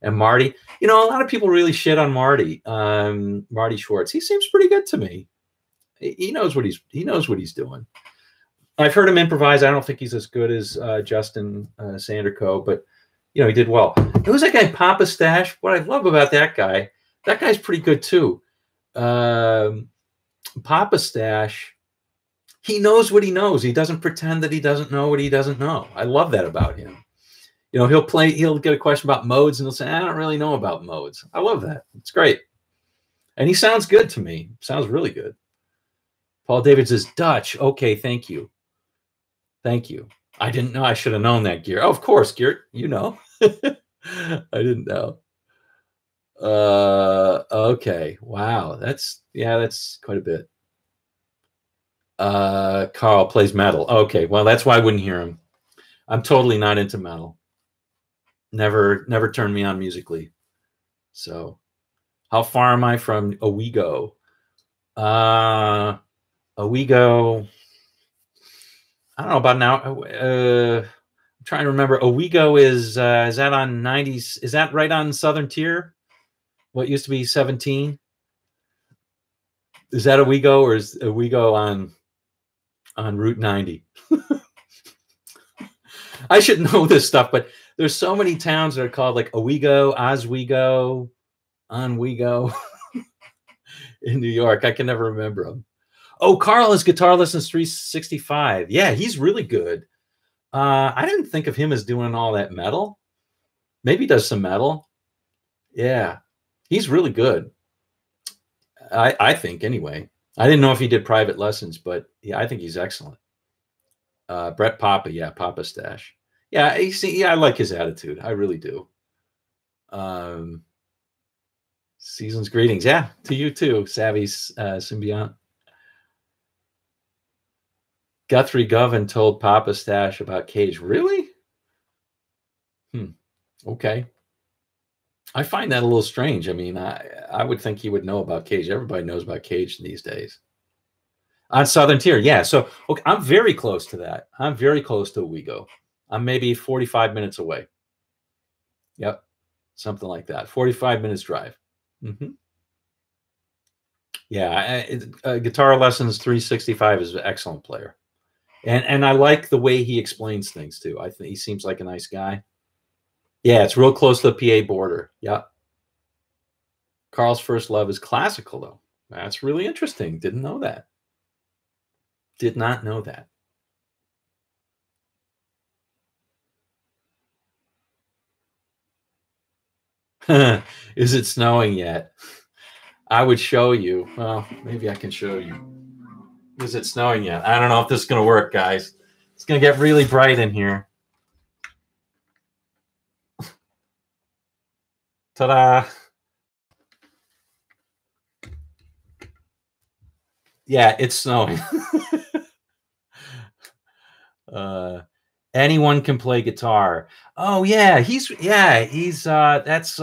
S1: And Marty, a lot of people really shit on Marty. Marty Schwartz. He seems pretty good to me. He knows what he's doing. I've heard him improvise. I don't think he's as good as Justin Sanderco, but he did well. Who's that guy, Papa Stash? What I love about that guy's pretty good too. Papa Stash, he knows what he knows. He doesn't pretend that he doesn't know what he doesn't know. I love that about him. He'll get a question about modes and he'll say, I don't really know about modes. I love that. It's great. And he sounds good to me. Sounds really good. Paul Davids is Dutch. Okay, thank you. Thank you. I didn't know. I should have known that, Geert. Oh, of course, Geert. I didn't know. Okay. Wow. That's quite a bit. Carl plays metal. Okay. Well, that's why I wouldn't hear him. I'm totally not into metal. Never turned me on musically. So how far am I from Owego? Owego, I don't know about now. I'm trying to remember. Owego is that on 90s? Is that right on Southern Tier? What used to be 17? Is that Owego, or is Owego on Route 90? I should know this stuff, but there's so many towns that are called like Owego, Oswego, Onwego in New York. I can never remember them. Oh, Carl is Guitar Lessons 365. Yeah, he's really good. I didn't think of him as doing all that metal. Maybe he does some metal. Yeah, he's really good. I think anyway. I didn't know if he did private lessons, but yeah, I think he's excellent. Brett Papa, yeah, Papa Stash. Yeah, yeah, I like his attitude. I really do. Um, Season's greetings. Yeah, to you too, Savvy's symbiont. Guthrie Govan told Papa Stash about Cage. Really? Okay. I find that a little strange. I mean, I would think he would know about Cage. Everybody knows about Cage these days. On Southern Tier, yeah. So okay, I'm very close to that. I'm very close to Owego. I'm maybe 45 minutes away. Yep, something like that. 45 minutes drive. Mm-hmm. Yeah, Guitar Lessons 365 is an excellent player, and I like the way he explains things too. I think he seems like a nice guy. Yeah, it's real close to the PA border. Yeah. Carl's first love is classical, though. That's really interesting. Didn't know that. Did not know that. Is it snowing yet? I would show you. Well, maybe I can show you. Is it snowing yet? I don't know if this is going to work, guys. It's going to get really bright in here. Ta-da. Yeah, it's snowing. Anyone can play guitar. Oh yeah, he's that's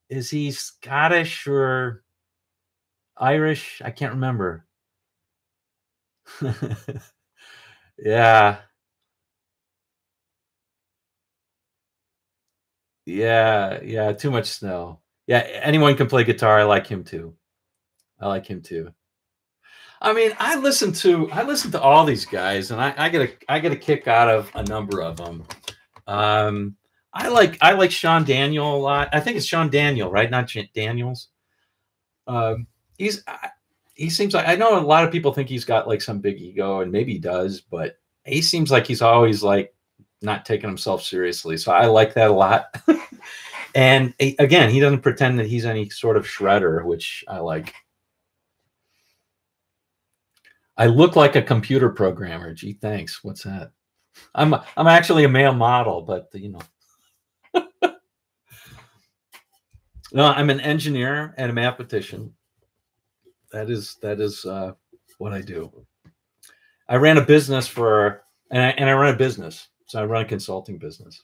S1: is he Scottish or Irish? I can't remember. Yeah. Yeah, too much snow. Yeah, anyone can play guitar. I like him too. I like him too. I mean, I listen to all these guys, and I get a kick out of a number of them. I like Sean Daniel a lot. I think it's Sean Daniel, right? Not Daniels. Um, he's he seems like I know a lot of people think he's got like some big ego, and maybe he does, but he seems like he's always like not taking himself seriously. So I like that a lot. And again, he doesn't pretend that he's any sort of shredder, which I like. I look like a computer programmer. Gee, thanks. What's that? I'm actually a male model, but you know, no, I'm an engineer and a mathematician. That is what I do. I ran a business and I run a business, so I run a consulting business.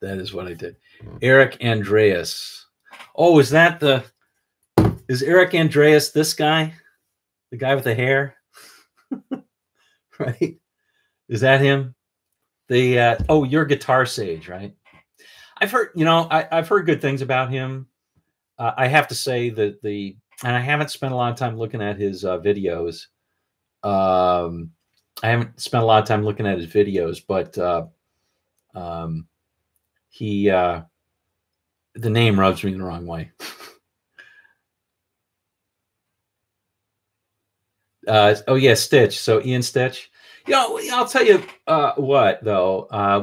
S1: That is what I did. Eric Andreas. Oh, is Eric Andreas this guy? The guy with the hair? Right? Is that him? You're Guitar Sage, right? I've heard, I've heard good things about him. I have to say that and I haven't spent a lot of time looking at his videos. I haven't spent a lot of time looking at his videos, but the name rubs me the wrong way. Oh yeah, Stitch. So Ian Stitch. I'll tell you what though. I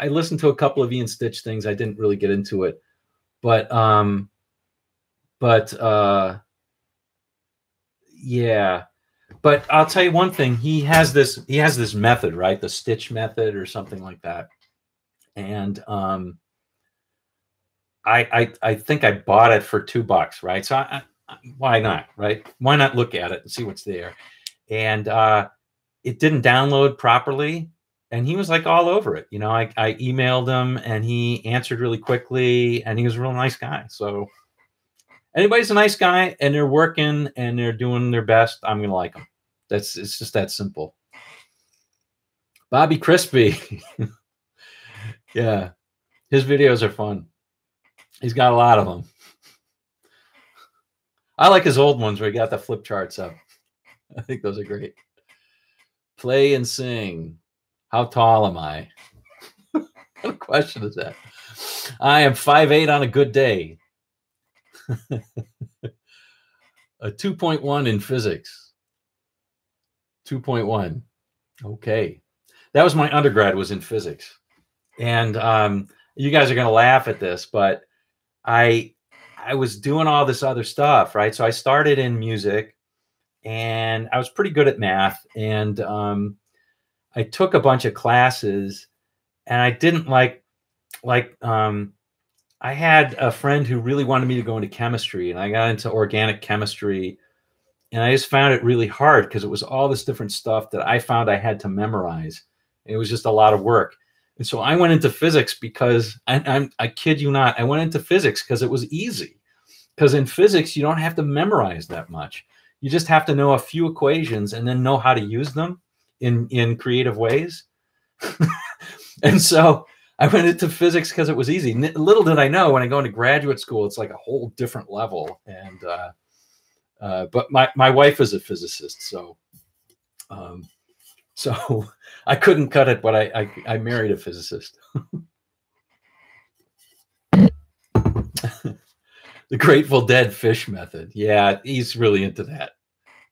S1: listened to a couple of Ian Stitch things. I didn't really get into it, but yeah. But I'll tell you one thing. He has this method, right? The Stitch method or something like that. And I think I bought it for $2, right? So why not, right? Why not look at it and see what's there? And it didn't download properly, and he was like all over it. I emailed him, and he answered really quickly, and he was a real nice guy. So anybody's a nice guy, and they're working and they're doing their best, I'm gonna like them. It's just that simple. Bobby Crispy. Yeah, his videos are fun. He's got a lot of them. I like his old ones where he got the flip charts up. I think those are great. Play and sing. How tall am I? What kind of question is that? I am 5'8" on a good day. A 2.1 in physics. 2.1. Okay. That was my undergrad, was in physics. And you guys are going to laugh at this, but I was doing all this other stuff, right? So I started in music, and I was pretty good at math, and I took a bunch of classes, and I didn't like I had a friend who really wanted me to go into chemistry, and I got into organic chemistry, and I just found it really hard because it was all this different stuff that I found I had to memorize. It was just a lot of work. And so I went into physics because I kid you not, I went into physics because it was easy. Because in physics, you don't have to memorize that much. You just have to know a few equations and then know how to use them in creative ways. And so I went into physics because it was easy. Little did I know, when I go into graduate school, it's like a whole different level. And but my wife is a physicist, so so I couldn't cut it. But I married a physicist. The Grateful Dead fish method. Yeah, he's really into that.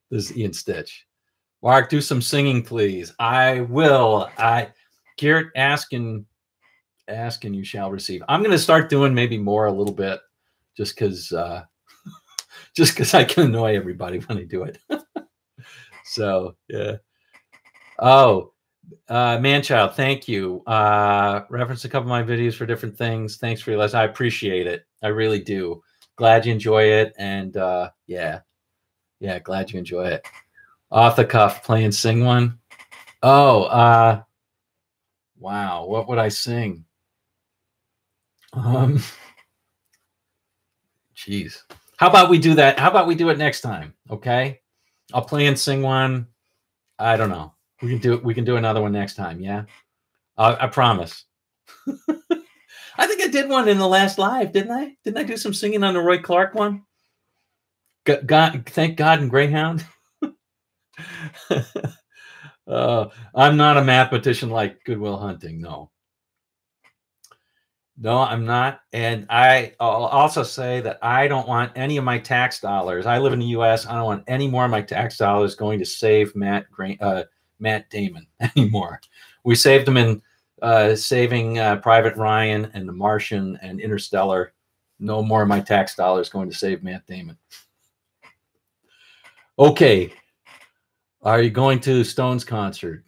S1: This is Ian Stitch. Mark, do some singing, please. I will. Garrett, asking you shall receive. I'm going to start doing maybe more a little bit, just because I can annoy everybody when I do it. So yeah. Oh, Manchild, thank you. Reference a couple of my videos for different things. Thanks for your lesson. I appreciate it. I really do. Glad you enjoy it. And yeah, glad you enjoy it. Off the cuff, playing sing one. Oh, wow. What would I sing? Geez. How about we do that? How about we do it next time? Okay. I'll play and sing one. I don't know. We can do it. We can do another one next time. Yeah. I promise. I think I did one in the last live, didn't I? Didn't I do some singing on the Roy Clark one? Thank God and Greyhound. I'm not a mathematician like Goodwill Hunting. No, I'm not. And I'll also say that I don't want any of my tax dollars. I live in the U.S. I don't want any more of my tax dollars going to save Matt Damon anymore. We saved him in saving Private Ryan and The Martian and Interstellar. No more of my tax dollars going to save Matt Damon. Okay. Are you going to Stones concert?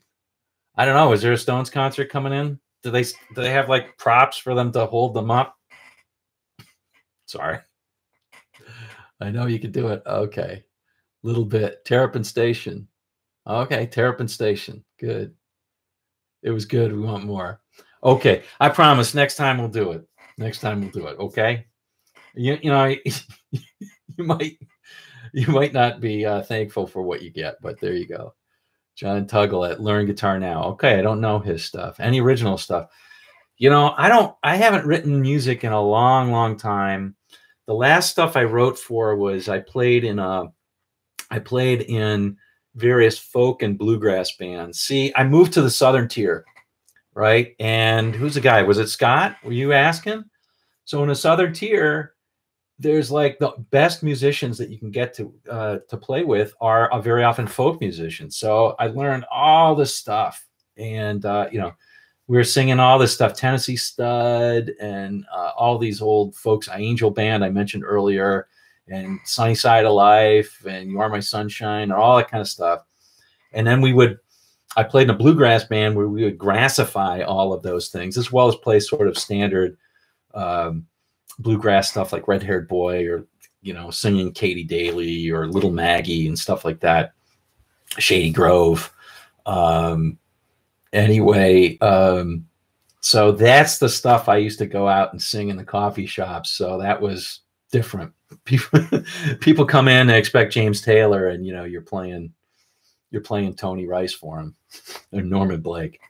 S1: I don't know. Is there a Stones concert coming in? Do they have like props for them to hold them up? Sorry. I know you can do it. Okay. Little bit. Terrapin Station. Okay. Terrapin Station. Good. It was good. We want more. Okay. I promise next time we'll do it. Next time we'll do it. Okay. You know, you might not be thankful for what you get, but there you go. John Tuggle at Learn Guitar Now. Okay, I don't know his stuff. Any original stuff? You know, I haven't written music in a long, long time. The last stuff I wrote for was I played in various folk and bluegrass bands. See, I moved to the Southern Tier, right? And who's the guy? Was it Scott? Were you asking? So in the Southern Tier, there's like the best musicians that you can get to play with are very often folk musicians. So I learned all this stuff, and you know, we were singing all this stuff, Tennessee Stud, and all these old folks, Angel Band I mentioned earlier, and Sunny Side of Life, and You Are My Sunshine, and all that kind of stuff. And then I played in a bluegrass band where we would grassify all of those things, as well as play sort of standard bluegrass stuff like Red Haired Boy, or, you know, singing Katie Daly or Little Maggie and stuff like that. Shady Grove. Anyway, so that's the stuff I used to go out and sing in the coffee shops. So that was different. People come in and expect James Taylor, and, you know, you're playing Tony Rice for them, or Norman Blake.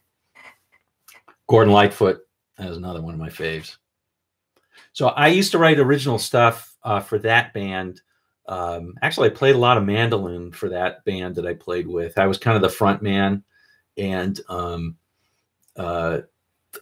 S1: Gordon Lightfoot is another one of my faves. So I used to write original stuff for that band. Actually, I played a lot of mandolin for that band that I played with. I was kind of the front man, and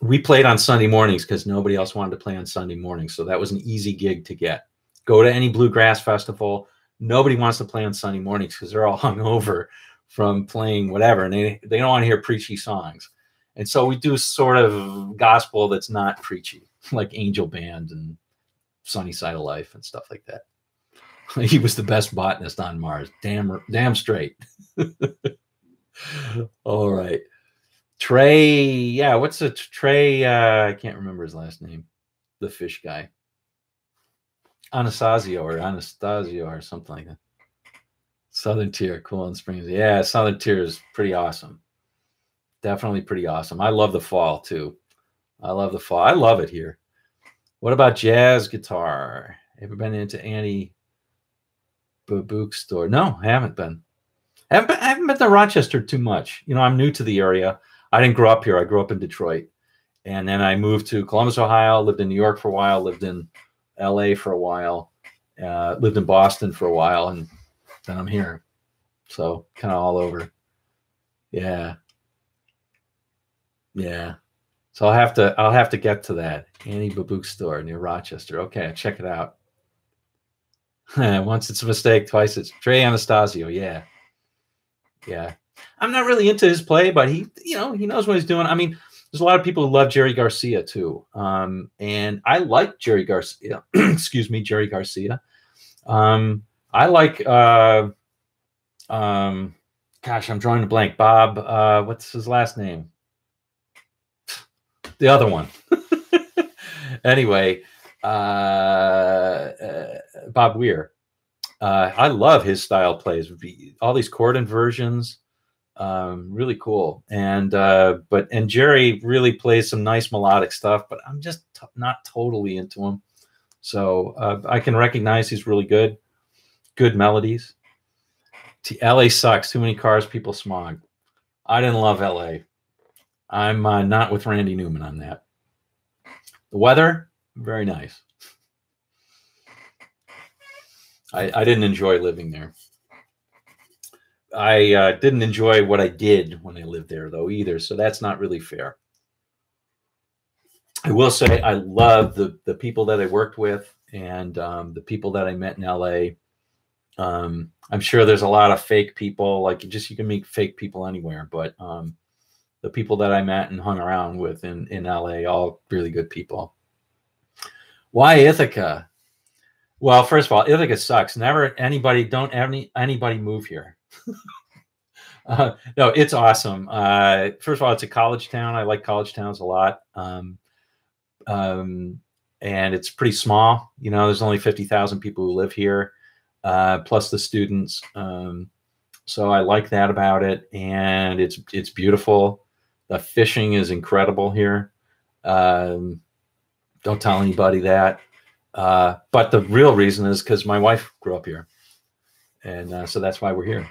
S1: we played on Sunday mornings because nobody else wanted to play on Sunday mornings. So that was an easy gig to get. Go to any bluegrass festival. Nobody wants to play on Sunday mornings because they're all hungover from playing whatever, and they don't want to hear preachy songs. And so we do sort of gospel that's not preachy. like Angel Band and Sunny Side of Life and stuff like that. He was the best botanist on Mars. Damn straight. All right. Trey, yeah, what's a Trey? I can't remember his last name. The fish guy. Anastasio or something like that. Southern Tier, Cool Springs. Yeah, Southern Tier is pretty awesome. Definitely pretty awesome. I love the fall too. I love the fall. I love it here. What about jazz guitar? Ever been into Annie Babook's store? No, I haven't been. I haven't been to Rochester too much. You know, I'm new to the area. I didn't grow up here. I grew up in Detroit. And then I moved to Columbus, Ohio, lived in New York for a while, lived in LA for a while, lived in Boston for a while, and then I'm here. So kind of all over. Yeah. Yeah. So I'll have to get to that. Annie Babook's store near Rochester. Okay, check it out. Once it's a mistake, twice it's Trey Anastasio. Yeah. Yeah. I'm not really into his play, but he knows what he's doing. I mean, there's a lot of people who love Jerry Garcia too. And I like Jerry Garcia. Excuse me, Jerry Garcia. I like gosh, I'm drawing a blank. Bob, what's his last name? The other one. Anyway, Bob Weir. I love his style plays. All these chord inversions, really cool. And Jerry really plays some nice melodic stuff, but I'm just not totally into him. So I can recognize he's really good melodies. LA sucks. Too many cars, people, smog. I didn't love LA. I'm not with Randy Newman on that. The weather, very nice. I didn't enjoy living there. I didn't enjoy what I did when I lived there, though, either. So that's not really fair. I will say I love the people that I worked with and the people that I met in LA. I'm sure there's a lot of fake people. Like you can meet fake people anywhere, but the people that I met and hung around with in LA, all really good people. Why Ithaca? Well, first of all, Ithaca sucks. Don't anybody move here. No, it's awesome. First of all, it's a college town. I like college towns a lot. And it's pretty small. You know, there's only 50,000 people who live here, plus the students. So I like that about it. And it's beautiful. The fishing is incredible here. Don't tell anybody that. But the real reason is because my wife grew up here. And so that's why we're here.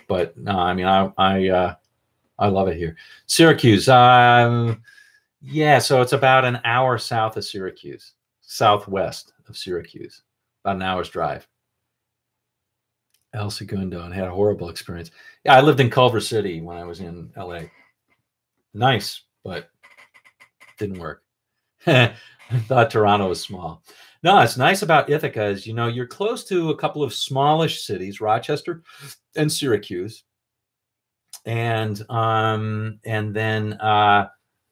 S1: But no, I mean, I love it here. Syracuse. Yeah, so it's about an hour south of Syracuse, southwest of Syracuse, about an hour's drive. El Segundo, and had a horrible experience. Yeah, I lived in Culver City when I was in LA. Nice, but didn't work. I thought Toronto was small. No, it's nice about Ithaca is, you know, you're close to a couple of smallish cities, Rochester and Syracuse. And then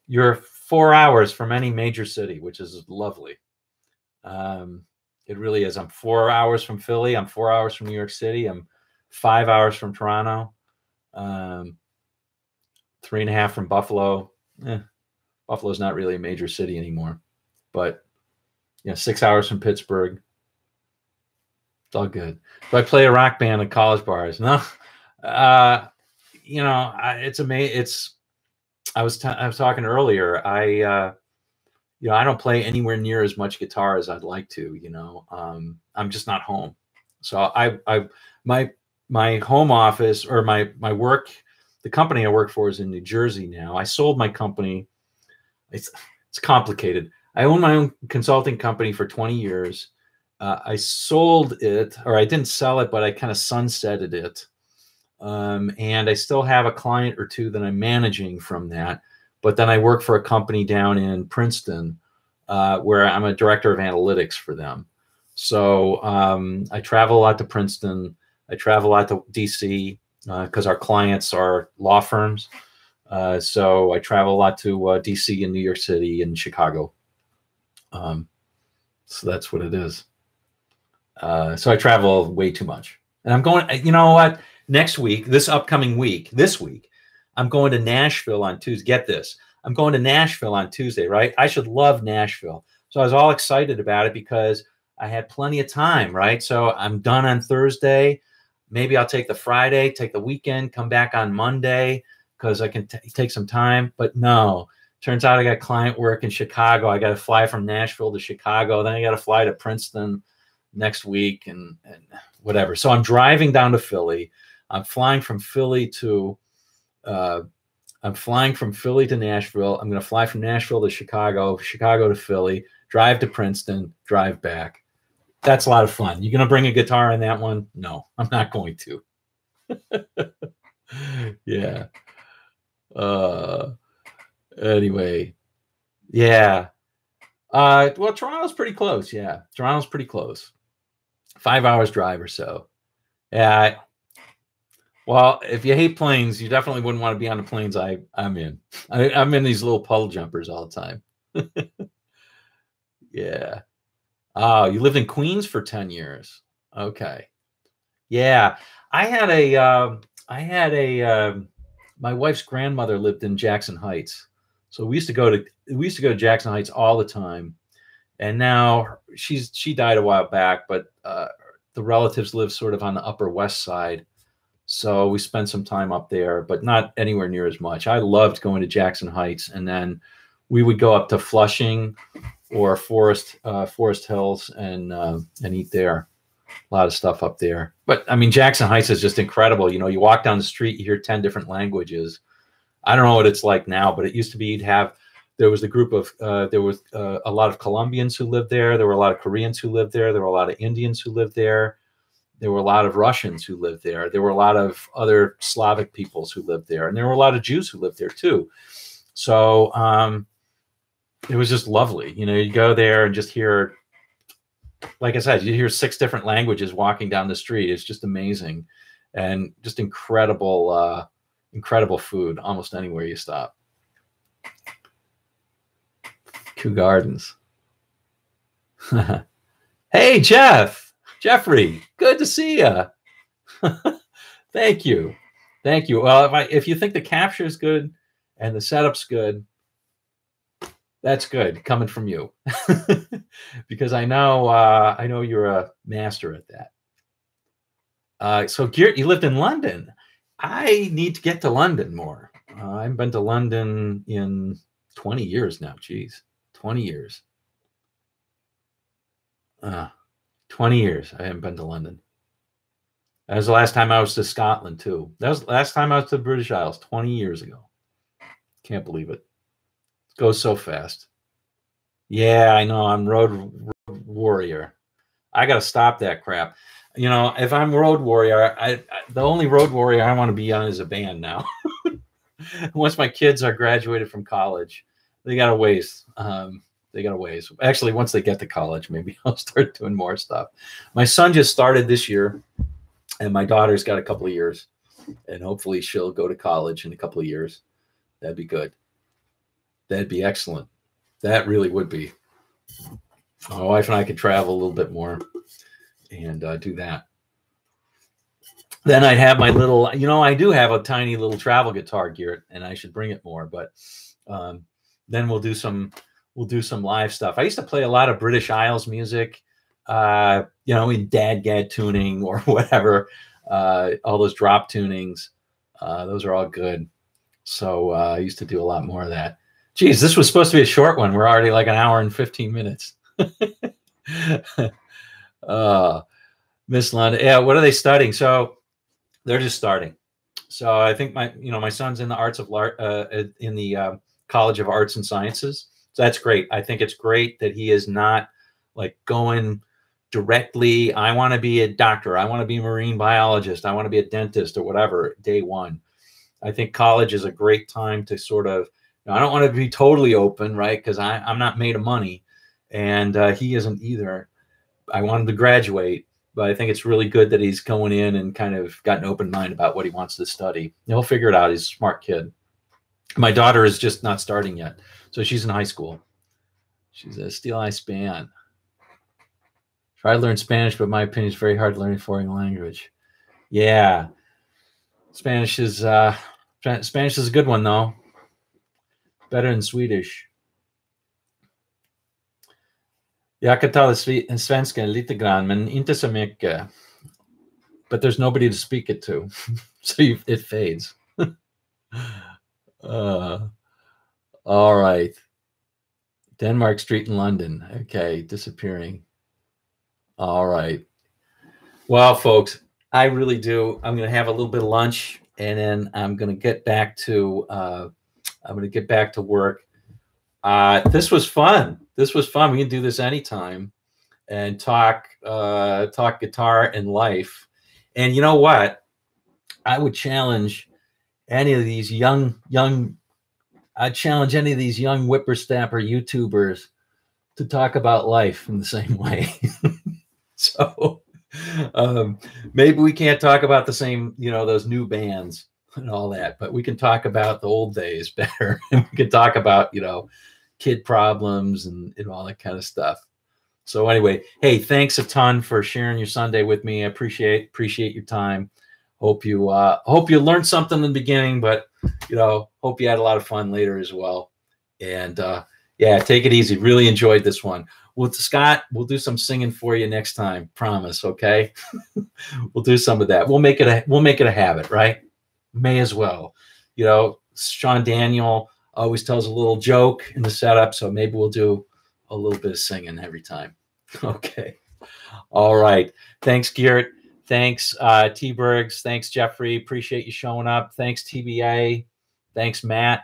S1: you're 4 hours from any major city, which is lovely. It really is. I'm 4 hours from Philly. I'm 4 hours from New York City. I'm 5 hours from Toronto. 3.5 from Buffalo. Buffalo's not really a major city anymore, but 6 hours from Pittsburgh. It's all good. Do I play a rock band at college bars? No. It's amazing. I was talking earlier. I don't play anywhere near as much guitar as I'd like to. I'm just not home. So my home office or my work, the company I work for is in New Jersey now. I sold my company. It's complicated. I own my own consulting company for 20 years. I sold it, or I didn't sell it, but I kind of sunsetted it. And I still have a client or two that I'm managing from that. But then I work for a company down in Princeton where I'm a director of analytics for them. So I travel a lot to Princeton. I travel a lot to DC because our clients are law firms. So I travel a lot to DC and New York City and Chicago. So that's what it is. So I travel way too much. And I'm going, you know what? Next week, this week, I'm going to Nashville on Tuesday. Get this. I'm going to Nashville on Tuesday, right? I should love Nashville. So I was all excited about it because I had plenty of time, right? So I'm done on Thursday. Maybe I'll take the Friday, take the weekend, come back on Monday because I can take some time. But no, turns out I got client work in Chicago. I got to fly from Nashville to Chicago. Then I got to fly to Princeton next week and whatever. So I'm driving down to Philly. I'm flying from Philly to Nashville. I'm going to fly from Nashville to Chicago, Chicago to Philly, drive to Princeton, drive back. That's a lot of fun. You going to bring a guitar in that one? No, I'm not going to. Yeah. Anyway. Yeah. Well, Toronto's pretty close. Yeah. Toronto's pretty close. 5 hours drive or so. Yeah. Well, if you hate planes, you definitely wouldn't want to be on the planes I'm in. I'm in these little puddle jumpers all the time. Yeah. Oh, you lived in Queens for 10 years. Okay. Yeah. My wife's grandmother lived in Jackson Heights. So we used to go to Jackson Heights all the time. And now she died a while back, but the relatives live sort of on the Upper West Side. So we spent some time up there, but not anywhere near as much. I loved going to Jackson Heights, and then we would go up to Flushing or Forest Hills and eat there. A lot of stuff up there. But I mean, Jackson Heights is just incredible. You know, you walk down the street, you hear 10 different languages. I don't know what it's like now, but it used to be there was a group of there was a lot of Colombians who lived there. There were a lot of Koreans who lived there. There were a lot of Indians who lived there. There were a lot of Russians who lived there. There were a lot of other Slavic peoples who lived there. And there were a lot of Jews who lived there too. So it was just lovely. You know, you go there and just hear, like I said, you hear 6 different languages walking down the street. It's just amazing. And just incredible, incredible food almost anywhere you stop. Kew Gardens. Hey, Jeffrey, good to see you. Thank you. Well, if you think the capture is good and the setup's good, that's good coming from you, because I know you're a master at that. So Geert, you lived in London. I need to get to London more. I haven't been to London in 20 years now. Geez, 20 years. 20 years I haven't been to London. That was the last time I was to Scotland too. That was the last time I was to the British Isles 20 years ago. Can't believe it. It goes so fast. Yeah, I know. I'm road warrior. I got to stop that crap. You know, if I'm road warrior, the only road warrior I want to be on is a band now. Once my kids are graduated from college, they got a ways. Actually, once they get to college, maybe I'll start doing more stuff. My son just started this year, and my daughter's got a couple of years, and hopefully she'll go to college in a couple of years. That'd be good. That'd be excellent. That really would be. My wife and I could travel a little bit more and do that. Then I'd have my little, you know, I do have a tiny little travel guitar gear, and I should bring it more, but then we'll do some live stuff. I used to play a lot of British Isles music, you know, in dadgad tuning or whatever, all those drop tunings. Those are all good. So I used to do a lot more of that. Geez, this was supposed to be a short one. We're already like an hour and 15 minutes. Miss London. Yeah, what are they studying? So they're just starting. So I think my son's in the in the College of Arts and Sciences. So that's great. I think it's great that he is not like going directly, I want to be a doctor, I want to be a marine biologist, I want to be a dentist or whatever, day one. I think college is a great time to sort of, I don't want to be totally open, right? Because I'm not made of money, and he isn't either. I want him to graduate, but I think it's really good that he's going in and kind of got an open mind about what he wants to study. He'll figure it out. He's a smart kid. My daughter is just not starting yet, so she's in high school. She's a Steel Eye Span. Try to learn Spanish, but my opinion is very hard to learn a foreign language. Yeah. Spanish is a good one, though. Better than Swedish. Jag kan tala svenska lite grann, men inte så mycket. But there's nobody to speak it to, so it fades. All right. Denmark Street in London. Okay, disappearing. All right. Well, folks, I really do. I'm going to have a little bit of lunch, and then I'm going to get back to work. This was fun. This was fun. We can do this anytime and talk guitar and life. And you know what? I would challenge any of these young whippersnapper YouTubers to talk about life in the same way. So maybe we can't talk about the same, those new bands and all that, but we can talk about the old days better. And we can talk about, kid problems and all that kind of stuff. So anyway, hey, thanks a ton for sharing your Sunday with me. I appreciate your time. Hope you learned something in the beginning, but hope you had a lot of fun later as well. And yeah, take it easy. Really enjoyed this one. Well, Scott, we'll do some singing for you next time. Promise, okay? We'll do some of that. We'll make it a habit, right? May as well. Sean Daniel always tells a little joke in the setup, so maybe we'll do a little bit of singing every time. Okay. All right. Thanks, Garrett. Thanks, T-Bergs. Thanks, Jeffrey. Appreciate you showing up. Thanks, TBA. Thanks, Matt.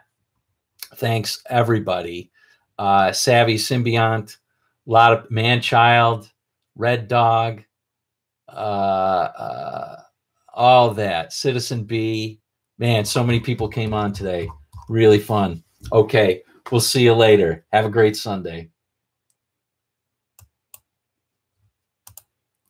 S1: Thanks, everybody. Savvy Symbiont, a lot of Man-Child, Red Dog, all that. Citizen B. Man, so many people came on today. Really fun. Okay. We'll see you later. Have a great Sunday.